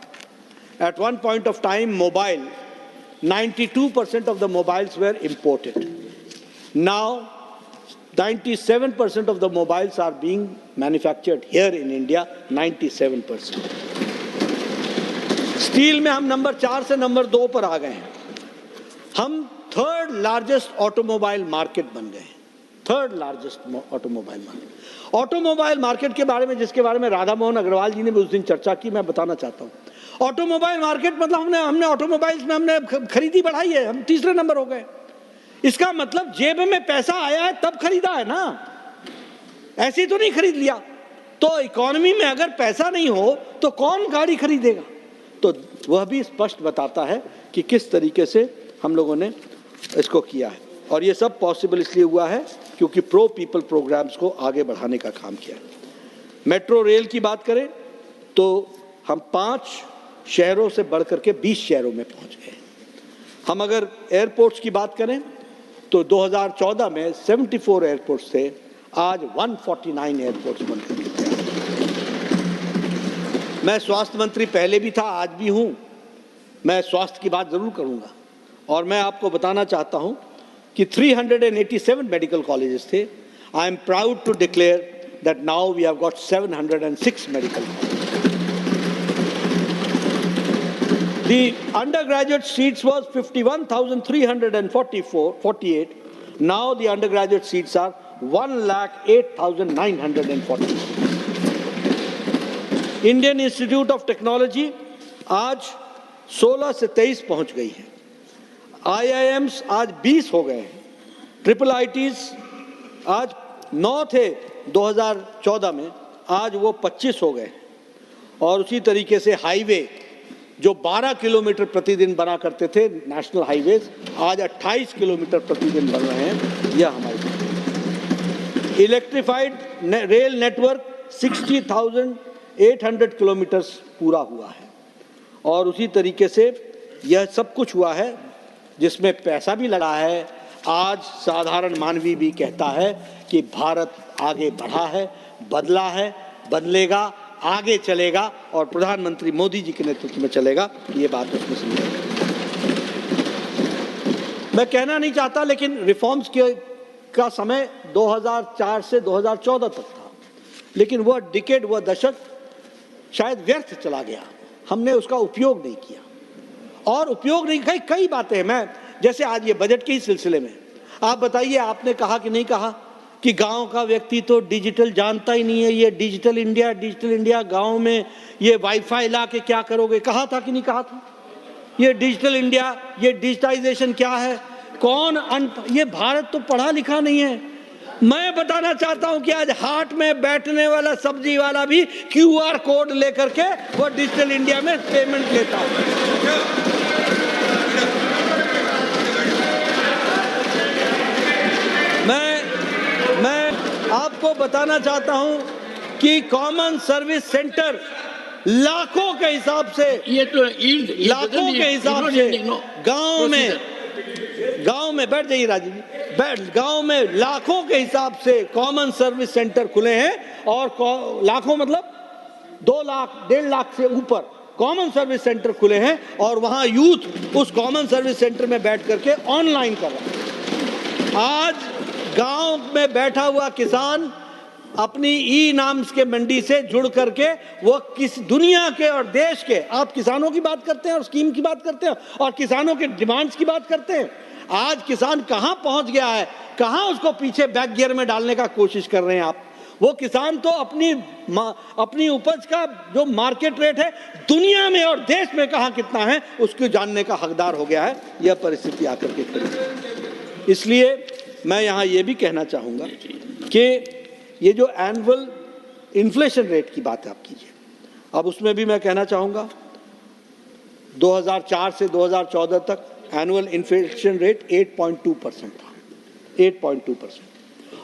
Speaker 1: at one point of time mobile 92% of the mobiles were imported. Now 97% of the mobiles are being manufactured here in India, 97%. Steel में हम नंबर 4 से नंबर 2 पर आ गए हैं। हम थर्ड लार्जेस्ट ऑटोमोबाइल मार्केट बन गए हैं, third largest automobile market. Automobile market के बारे में, जिसके बारे में राधा मोहन अग्रवाल जी ने भी उस दिन चर्चा की, मैं बताना चाहता हूँ। ऑटोमोबाइल मार्केट मतलब हमने ऑटोमोबाइल्स में हमने खरीदी बढ़ाई है, हम तीसरे नंबर हो गए। इसका मतलब जेब में पैसा आया है तब खरीदा है ना, ऐसे ही तो नहीं खरीद लिया। तो इकोनॉमी में अगर पैसा नहीं हो तो कौन गाड़ी खरीदेगा? तो वह भी स्पष्ट बताता है कि किस तरीके से हम लोगों ने इसको किया है। और ये सब पॉसिबल इसलिए हुआ है क्योंकि प्रो पीपल प्रोग्राम्स को आगे बढ़ाने का काम किया है। मेट्रो रेल की बात करें तो हम 5 शहरों से बढ़कर के 20 शहरों में पहुंच गए। हम अगर एयरपोर्ट्स की बात करें तो 2014 में 74 एयरपोर्ट्स थे, आज 149 एयरपोर्ट्स बन गए। मैं स्वास्थ्य मंत्री पहले भी था, आज भी हूं। मैं स्वास्थ्य की बात जरूर करूंगा और मैं आपको बताना चाहता हूं कि 387 मेडिकल कॉलेजेस थे। I am proud to declare that now we have got 706 medical colleges. The undergraduate seats was 51,348. Now the undergraduate seats are 1,08,940. Indian Institute of Technology आज 16 से 23 पहुंच गई है। IIMs आज 20 हो गए हैं। ट्रिपल IITs आज 9 थे 2014 में, आज वो 25 हो गए। और उसी तरीके से हाईवे जो 12 किलोमीटर प्रतिदिन बना करते थे, नेशनल हाईवेज, आज 28 किलोमीटर प्रतिदिन बन रहे हैं। यह हमारी इलेक्ट्रिफाइड रेल नेटवर्क 60,800 किलोमीटर्स पूरा हुआ है। और उसी तरीके से यह सब कुछ हुआ है जिसमें पैसा भी लगा है। आज साधारण मानवी भी कहता है कि भारत आगे बढ़ा है, बदला है, बदलेगा, आगे चलेगा और प्रधानमंत्री मोदी जी के नेतृत्व में चलेगा। ये बात उसमें समझेगा। मैं कहना नहीं चाहता, लेकिन रिफॉर्म्स का समय 2004 से 2014 तक था, लेकिन वह डिकेड, वह दशक शायद व्यर्थ चला गया। हमने उसका उपयोग नहीं किया और उपयोग नहीं, कई बातें हैं। मैं जैसे आज ये बजट के ही सिलसिले में आप बताइए, आपने कहा कि नहीं कहा कि गांव का व्यक्ति तो डिजिटल जानता ही नहीं है, ये डिजिटल इंडिया गांव में ये वाईफाई ला के क्या करोगे? कहा था कि नहीं कहा था? ये डिजिटल इंडिया, ये डिजिटाइजेशन क्या है? कौन ये भारत तो पढ़ा लिखा नहीं है। मैं बताना चाहता हूं कि आज हाट में बैठने वाला सब्जी वाला भी QR कोड लेकर के वो डिजिटल इंडिया में पेमेंट लेता है। मैं आपको बताना चाहता हूं कि कॉमन सर्विस सेंटर लाखों के हिसाब से,
Speaker 2: ये तो
Speaker 1: लाखों के हिसाब से गांव में बैठ जाइए राजीव जी, गांव में लाखों के हिसाब से कॉमन सर्विस सेंटर खुले हैं। और लाखों मतलब 2 लाख 1.5 लाख से ऊपर कॉमन सर्विस सेंटर खुले हैं और वहां यूथ उस कॉमन सर्विस सेंटर में बैठ करके ऑनलाइन कर रहा है। आज गांव में बैठा हुआ किसान अपनी ई नाम्स के मंडी से जुड़ करके वो किस दुनिया के और देश के, आप किसानों की बात करते हैं और स्कीम की बात करते हैं और किसानों के डिमांड्स की बात करते हैं। आज किसान कहां पहुंच गया है, कहां उसको पीछे बैक गियर में डालने का कोशिश कर रहे हैं आप। वो किसान तो अपनी उपज का जो मार्केट रेट है दुनिया में और देश में कहां कितना है उसको जानने का हकदार हो गया है। यह परिस्थिति आकर के खड़ी है। इसलिए मैं यहाँ ये भी कहना चाहूँगा कि ये जो एनुअल इन्फ्लेशन रेट की बात आप कीजिए, अब उसमें भी मैं कहना चाहूँगा 2004 से 2014 तक एनुअल इन्फ्लेशन रेट 8.2% था, 8.2%।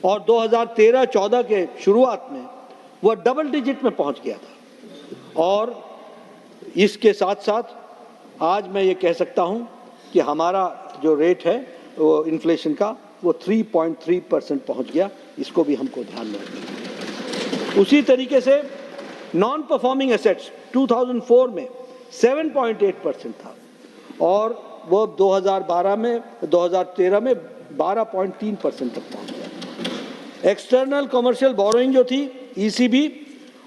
Speaker 1: और 2013-14 के शुरुआत में वह डबल डिजिट में पहुँच गया था। और इसके साथ साथ आज मैं ये कह सकता हूँ कि हमारा जो रेट है वो इन्फ्लेशन का वो 3.3% पहुंच गया। इसको भी हमको ध्यान में रखना है। उसी तरीके से नॉन परफॉर्मिंग एसेट्स 2004 में 7.8% था और वो 2013 में 12.3% तक पहुंच गया। एक्सटर्नल कमर्शियल बोरोइंग जो थी ईसीबी,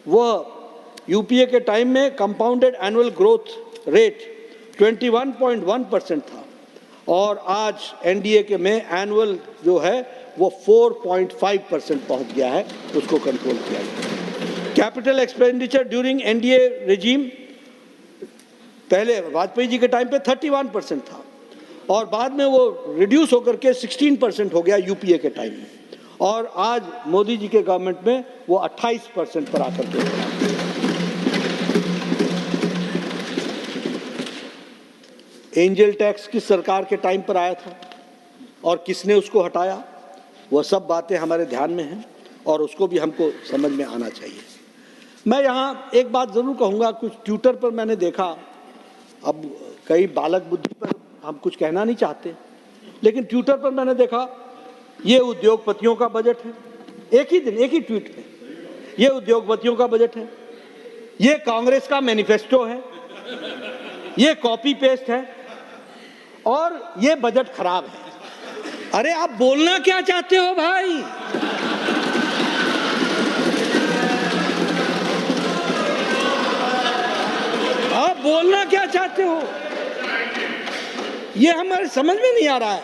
Speaker 1: वह यूपीए के टाइम में कंपाउंडेड एनुअल ग्रोथ रेट 21.1% था और आज एनडीए के में एनुअल जो है वो 4.5% पहुंच गया है, उसको कंट्रोल किया गया। Capital expenditure during NDA regime पहले वाजपेयी जी के टाइम पे 31% था और बाद में वो रिड्यूस होकर के 16% हो गया यूपीए के टाइम में, और आज मोदी जी के गवर्नमेंट में वो 28% पर आकर के। एंजल टैक्स किस सरकार के टाइम पर आया था और किसने उसको हटाया, वह सब बातें हमारे ध्यान में हैं और उसको भी हमको समझ में आना चाहिए। मैं यहाँ एक बात ज़रूर कहूँगा, कुछ ट्विटर पर मैंने देखा, अब कई बालक बुद्धि पर हम कुछ कहना नहीं चाहते, लेकिन ट्विटर पर मैंने देखा ये उद्योगपतियों का बजट है, एक ही दिन एक ही ट्वीट में ये उद्योगपतियों का बजट है, ये कांग्रेस का मैनिफेस्टो है, ये कॉपी पेस्ट है और ये बजट खराब है। अरे आप बोलना क्या चाहते हो भाई? आप बोलना क्या चाहते हो? ये हमारे समझ में नहीं आ रहा है।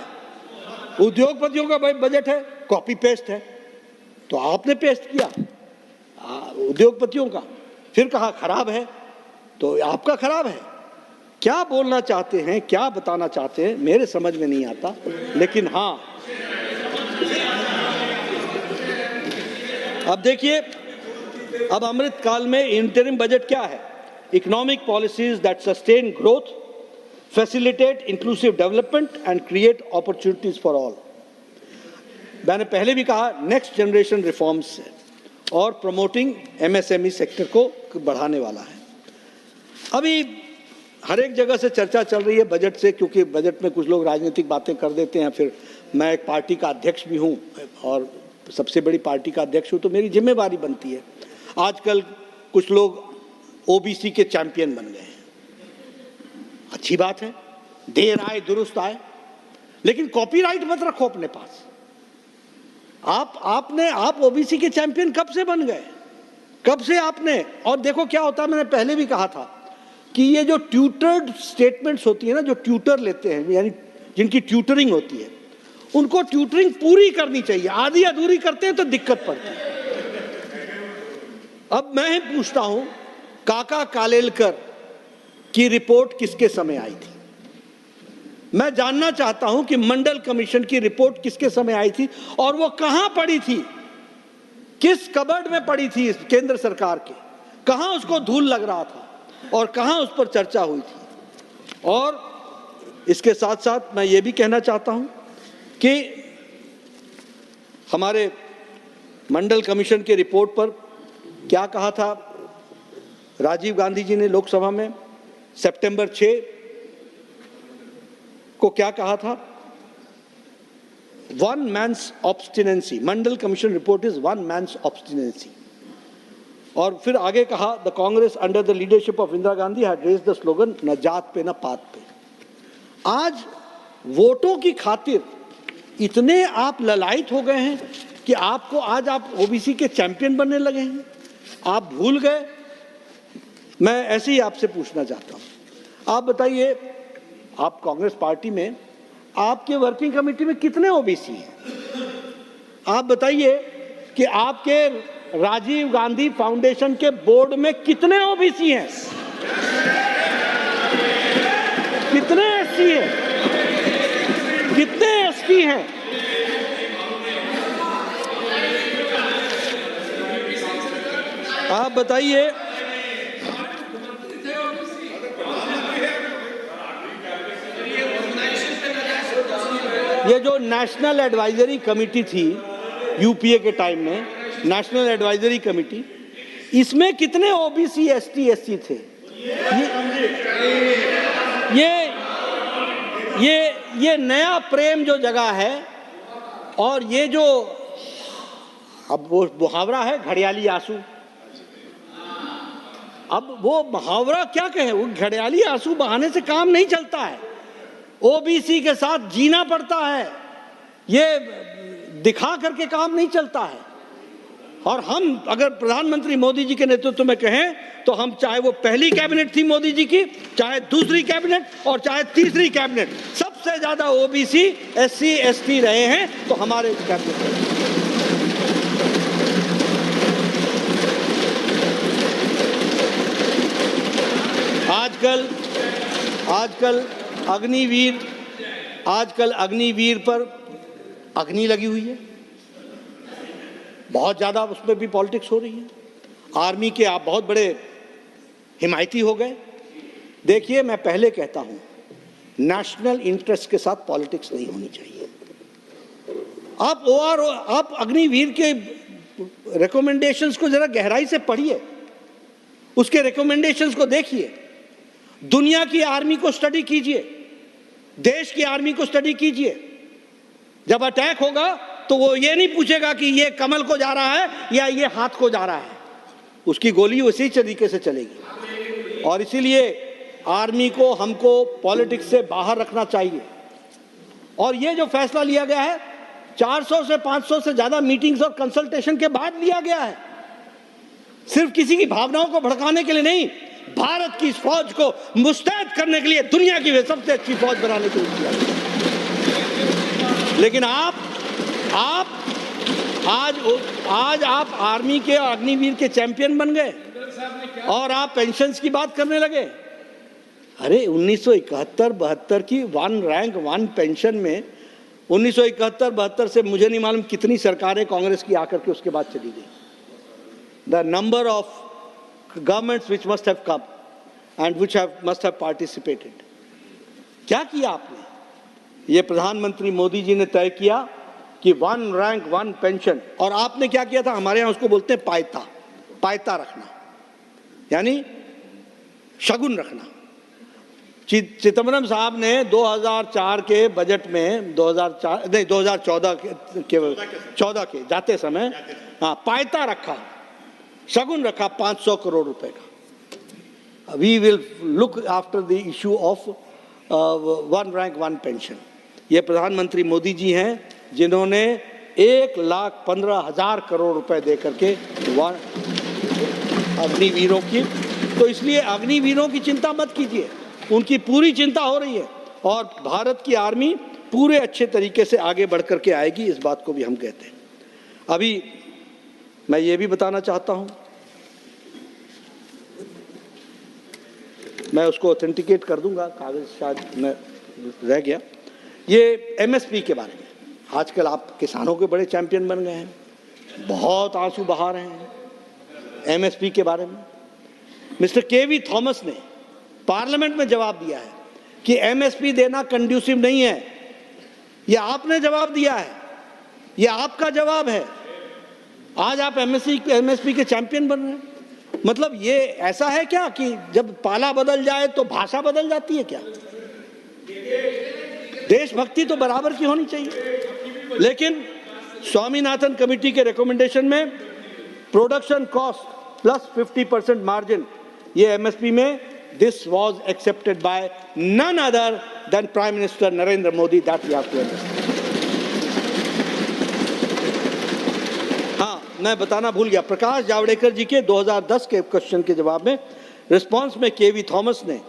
Speaker 1: उद्योगपतियों का बजट है, कॉपी पेस्ट है, तो आपने पेस्ट किया उद्योगपतियों का, फिर कहा खराब है, तो आपका खराब है। क्या बोलना चाहते हैं, क्या बताना चाहते हैं, मेरे समझ में नहीं आता। लेकिन हाँ, अब देखिए, अब अमृत काल में इंटरिम बजट क्या है? Economic policies that sustain growth, facilitate inclusive development and create opportunities for all. मैंने पहले भी कहा, नेक्स्ट जनरेशन रिफॉर्म्स और प्रमोटिंग एमएसएमई सेक्टर को बढ़ाने वाला है। अभी हर एक जगह से चर्चा चल रही है बजट से, क्योंकि बजट में कुछ लोग राजनीतिक बातें कर देते हैं। फिर मैं एक पार्टी का अध्यक्ष भी हूं और सबसे बड़ी पार्टी का अध्यक्ष हूं, तो मेरी जिम्मेवारी बनती है। आजकल कुछ लोग ओबीसी के चैंपियन बन गए हैं, अच्छी बात है, देर आए दुरुस्त आए, लेकिन कॉपीराइट मत रखो अपने पास। आप ओबीसी के चैंपियन कब से बन गए? कब से आपने? और देखो क्या होता है, मैंने पहले भी कहा था कि ये जो ट्यूटर्ड स्टेटमेंट्स होती है ना, जो ट्यूटर लेते हैं, यानी जिनकी ट्यूटरिंग होती है, उनको ट्यूटरिंग पूरी करनी चाहिए। आधी अधूरी करते हैं तो दिक्कत पड़ती है। अब मैं ही पूछता हूं, काका कालेलकर की रिपोर्ट किसके समय आई थी? मैं जानना चाहता हूं कि मंडल कमीशन की रिपोर्ट किसके समय आई थी और वो कहां पड़ी थी, किस कबर्ड में पड़ी थी केंद्र सरकार के, कहां उसको धूल लग रहा था और कहां उस पर चर्चा हुई थी। और इसके साथ साथ मैं ये भी कहना चाहता हूं कि हमारे मंडल कमीशन के रिपोर्ट पर क्या कहा था राजीव गांधी जी ने लोकसभा में सितंबर 6 को, क्या कहा था? One man's obstinacy, Mandal commission report is one man's obstinacy. और फिर आगे कहा, the Congress under the leadership of Indira Gandhi had raised the slogan न जात पे न पात पे। आज वोटों की खातिर इतने आप ललायत हो गए हैं कि आपको आज आप ओबीसी के चैंपियन बनने लगे हैं, आप भूल गए। मैं ऐसे ही आपसे पूछना चाहता हूं, आप बताइए, आप कांग्रेस पार्टी में आपके वर्किंग कमेटी में कितने ओबीसी हैं? आप बताइए कि आपके राजीव गांधी फाउंडेशन के बोर्ड में कितने ओबीसी हैं, कितने एससी हैं, कितने एसटी हैं? आप बताइए। ये जो नेशनल एडवाइजरी कमेटी थी यूपीए के टाइम में, नेशनल एडवाइजरी कमेटी, इसमें कितने ओबीसी एसटी एससी थे? ये नया प्रेम जो जगह है, और ये जो अब वो मुहावरा है घड़ियाली आंसू, अब वो मुहावरा क्या कहे, वो घड़ियाली आंसू बहाने से काम नहीं चलता है। ओबीसी के साथ जीना पड़ता है। ये दिखा करके काम नहीं चलता है। और हम अगर प्रधानमंत्री मोदी जी के नेतृत्व में कहें तो हम, चाहे वो पहली कैबिनेट थी मोदी जी की, चाहे दूसरी कैबिनेट और चाहे तीसरी कैबिनेट, सबसे ज्यादा ओबीसी, एससी, एसटी रहे हैं तो हमारे कैबिनेट। आजकल अग्निवीर पर अग्नि लगी हुई है, बहुत ज्यादा उसमें भी पॉलिटिक्स हो रही है। आर्मी के आप बहुत बड़े हिमायती हो गए। देखिए, मैं पहले कहता हूं, नेशनल इंटरेस्ट के साथ पॉलिटिक्स नहीं होनी चाहिए। आप अग्निवीर के रिकमेंडेशंस को जरा गहराई से पढ़िए, उसके रिकमेंडेशंस को देखिए, दुनिया की आर्मी को स्टडी कीजिए, देश की आर्मी को स्टडी कीजिए। जब अटैक होगा तो वो ये नहीं पूछेगा कि ये कमल को जा रहा है या ये हाथ को जा रहा है, उसकी गोली उसी तरीके से चलेगी। और इसीलिए आर्मी को, हमको पॉलिटिक्स से बाहर रखना चाहिए। और ये जो फैसला लिया गया है, 400 से 500 से ज्यादा मीटिंग्स और कंसल्टेशन के बाद लिया गया है, सिर्फ किसी की भावनाओं को भड़काने के लिए नहीं, भारत की इस फौज को मुस्तैद करने के लिए, दुनिया की सबसे अच्छी फौज बनाने के लिए किया। लेकिन आज आप आर्मी के और अग्निवीर के चैंपियन बन गए और आप पेंशन्स की बात करने लगे। अरे 1971-72 की वन रैंक वन पेंशन में 1971-72 से मुझे नहीं मालूम कितनी सरकारें कांग्रेस की आकर के उसके बाद चली गई। The number of governments which must have come and which must have participated. क्या किया आपने? ये प्रधानमंत्री मोदी जी ने तय किया कि वन रैंक वन पेंशन, और आपने क्या किया था, हमारे यहां उसको बोलते हैं पायता रखना, यानी शगुन रखना। चिदम्बरम साहब ने 2004 के बजट में 2014 के जाते समय पायता रखा, शगुन रखा 500 करोड़ रुपए का। We will look after the issue of one rank one pension. ये प्रधानमंत्री मोदी जी हैं जिन्होंने 1,15,000 करोड़ रुपए दे करके अग्निवीरों की, तो इसलिए अग्निवीरों की चिंता मत कीजिए, उनकी पूरी चिंता हो रही है और भारत की आर्मी पूरे अच्छे तरीके से आगे बढ़ करके आएगी, इस बात को भी हम कहते हैं। अभी मैं ये भी बताना चाहता हूं, मैं उसको ऑथेंटिकेट कर दूंगा, कागज शायद मैं रह गया। ये एमएसपी के बारे में, आजकल आप किसानों के बड़े चैंपियन बन गए हैं, बहुत आंसू बहा रहे हैं एमएसपी के बारे में। मिस्टर केवी थॉमस ने पार्लियामेंट में जवाब दिया है कि एमएसपी देना कंड्यूसिव नहीं है। ये आपने जवाब दिया है, ये आपका जवाब है। आज आप एमएसपी के चैंपियन बन रहे हैं। मतलब ये ऐसा है क्या कि जब पाला बदल जाए तो भाषा बदल जाती है क्या? देशभक्ति तो बराबर की होनी चाहिए। लेकिन स्वामीनाथन कमेटी के रिकमेंडेशन में प्रोडक्शन कॉस्ट प्लस 50% मार्जिन, ये एमएसपी में, this was accepted by none other than prime minister Narendra Modi. That we have to understand. मैं बताना भूल गया, प्रकाश जावड़ेकर जी के 2010 के क्वेश्चन के जवाब में रिस्पांस में केवी थॉमस ने,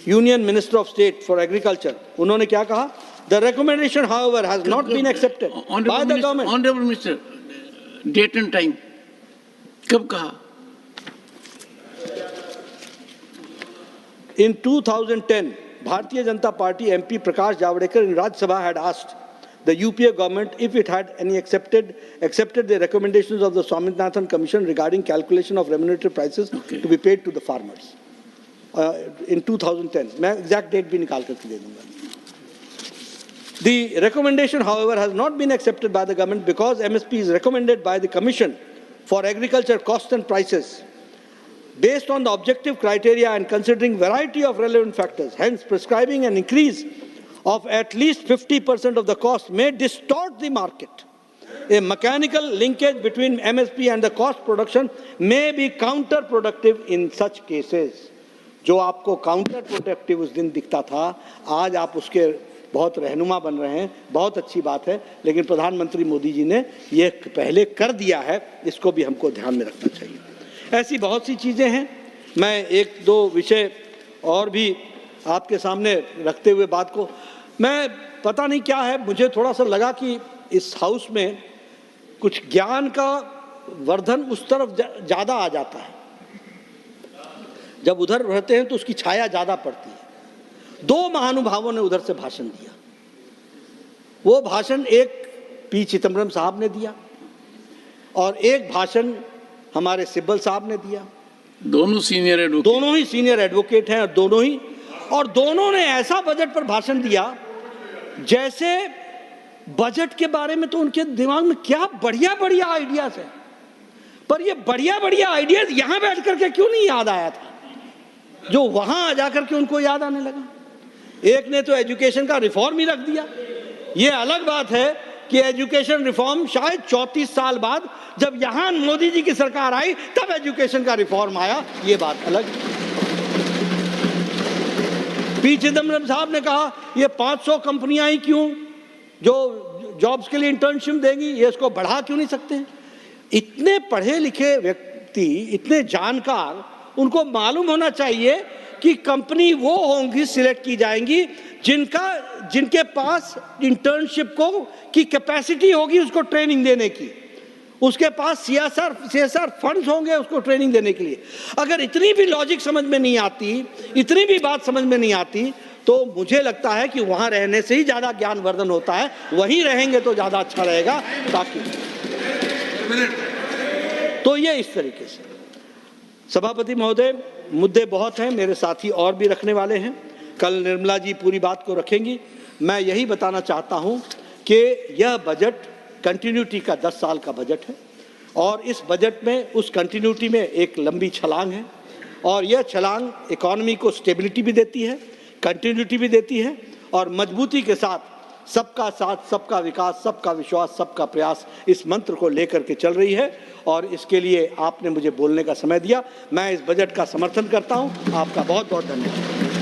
Speaker 1: union minister of state for agriculture, उन्होंने क्या कहा? The recommendation however has not been accepted by the government.
Speaker 2: Honourable minister, date and time कब कहा?
Speaker 1: In 2010, Bharatiya Janata Party MP Prakash Javadekar in Rajya Sabha had asked the UPA government if it had any accepted the recommendations of the Swaminathan Commission regarding calculation of remunerative prices to be paid to the farmers. In 2010, मैं exact date भी निकाल करके दे दूंगा। The recommendation, however, has not been accepted by the government because MSP is recommended by the Commission for Agriculture Costs and Prices based on the objective criteria and considering variety of relevant factors. Hence, prescribing an increase of at least 50% of the cost may distort the market. A mechanical linkage between MSP and the cost production may be counterproductive in such cases. जो आपको counterproductive उस दिन दिखता था, आज आप उसके बहुत रहनुमा बन रहे हैं, बहुत अच्छी बात है। लेकिन प्रधानमंत्री मोदी जी ने ये पहले कर दिया है, इसको भी हमको ध्यान में रखना चाहिए। ऐसी बहुत सी चीज़ें हैं। मैं एक दो विषय और भी आपके सामने रखते हुए बात को, मैं पता नहीं क्या है, मुझे थोड़ा सा लगा कि इस हाउस में कुछ ज्ञान का वर्धन उस तरफ ज़्यादा आ जाता है। जब उधर रहते हैं तो उसकी छाया ज़्यादा पड़ती है। दो महानुभावों ने उधर से भाषण दिया। वो भाषण एक पी चिदम्बरम साहब ने दिया और एक भाषण हमारे सिब्बल साहब ने दिया।
Speaker 2: दोनों सीनियर एडवोकेट,
Speaker 1: दोनों ही सीनियर एडवोकेट हैं और दोनों ने ऐसा बजट पर भाषण दिया जैसे बजट के बारे में तो उनके दिमाग में क्या बढ़िया बढ़िया आइडियाज है, पर ये बढ़िया बढ़िया आइडियाज यहां बैठ करके क्यों नहीं याद आया था जो वहां जाकर के उनको याद आने लगा। एक ने तो एजुकेशन का रिफॉर्म ही रख दिया। ये अलग बात है कि एजुकेशन रिफॉर्म शायद 34 साल बाद जब यहां मोदी जी की सरकार आई तब एजुकेशन का रिफॉर्म आया, ये बात अलग। पी चिदम्बरम साहब ने कहा ये 500 कंपनियां ही क्यों जो जॉब्स के लिए इंटर्नशिप देंगी, ये इसको बढ़ा क्यों नहीं सकते हैं? इतने पढ़े लिखे व्यक्ति, इतने जानकार, उनको मालूम होना चाहिए कि कंपनी वो होंगी सिलेक्ट की जाएंगी जिनके पास इंटर्नशिप को की कैपेसिटी होगी उसको ट्रेनिंग देने की, उसके पास सीएसआर फंड्स होंगे उसको ट्रेनिंग देने के लिए। अगर इतनी भी लॉजिक समझ में नहीं आती, इतनी भी बात समझ में नहीं आती, तो मुझे लगता है कि वहां रहने से ही ज्यादा ज्ञानवर्धन होता है। वहीं रहेंगे तो ज्यादा अच्छा रहेगा। ताकि तो ये इस तरीके से, सभापति महोदय, मुद्दे बहुत हैं, मेरे साथी और भी रखने वाले हैं। कल निर्मला जी पूरी बात को रखेंगी। मैं यही बताना चाहता हूं कि यह बजट कंटिन्यूटी का 10 साल का बजट है और इस बजट में उस कंटिन्यूटी में एक लंबी छलांग है और यह छलांग इकोनॉमी को स्टेबिलिटी भी देती है, कंटिन्यूटी भी देती है और मजबूती के साथ सबका साथ, सबका विकास, सबका विश्वास, सबका प्रयास, इस मंत्र को लेकर के चल रही है। और इसके लिए आपने मुझे बोलने का समय दिया। मैं इस बजट का समर्थन करता हूं। आपका बहुत बहुत धन्यवाद।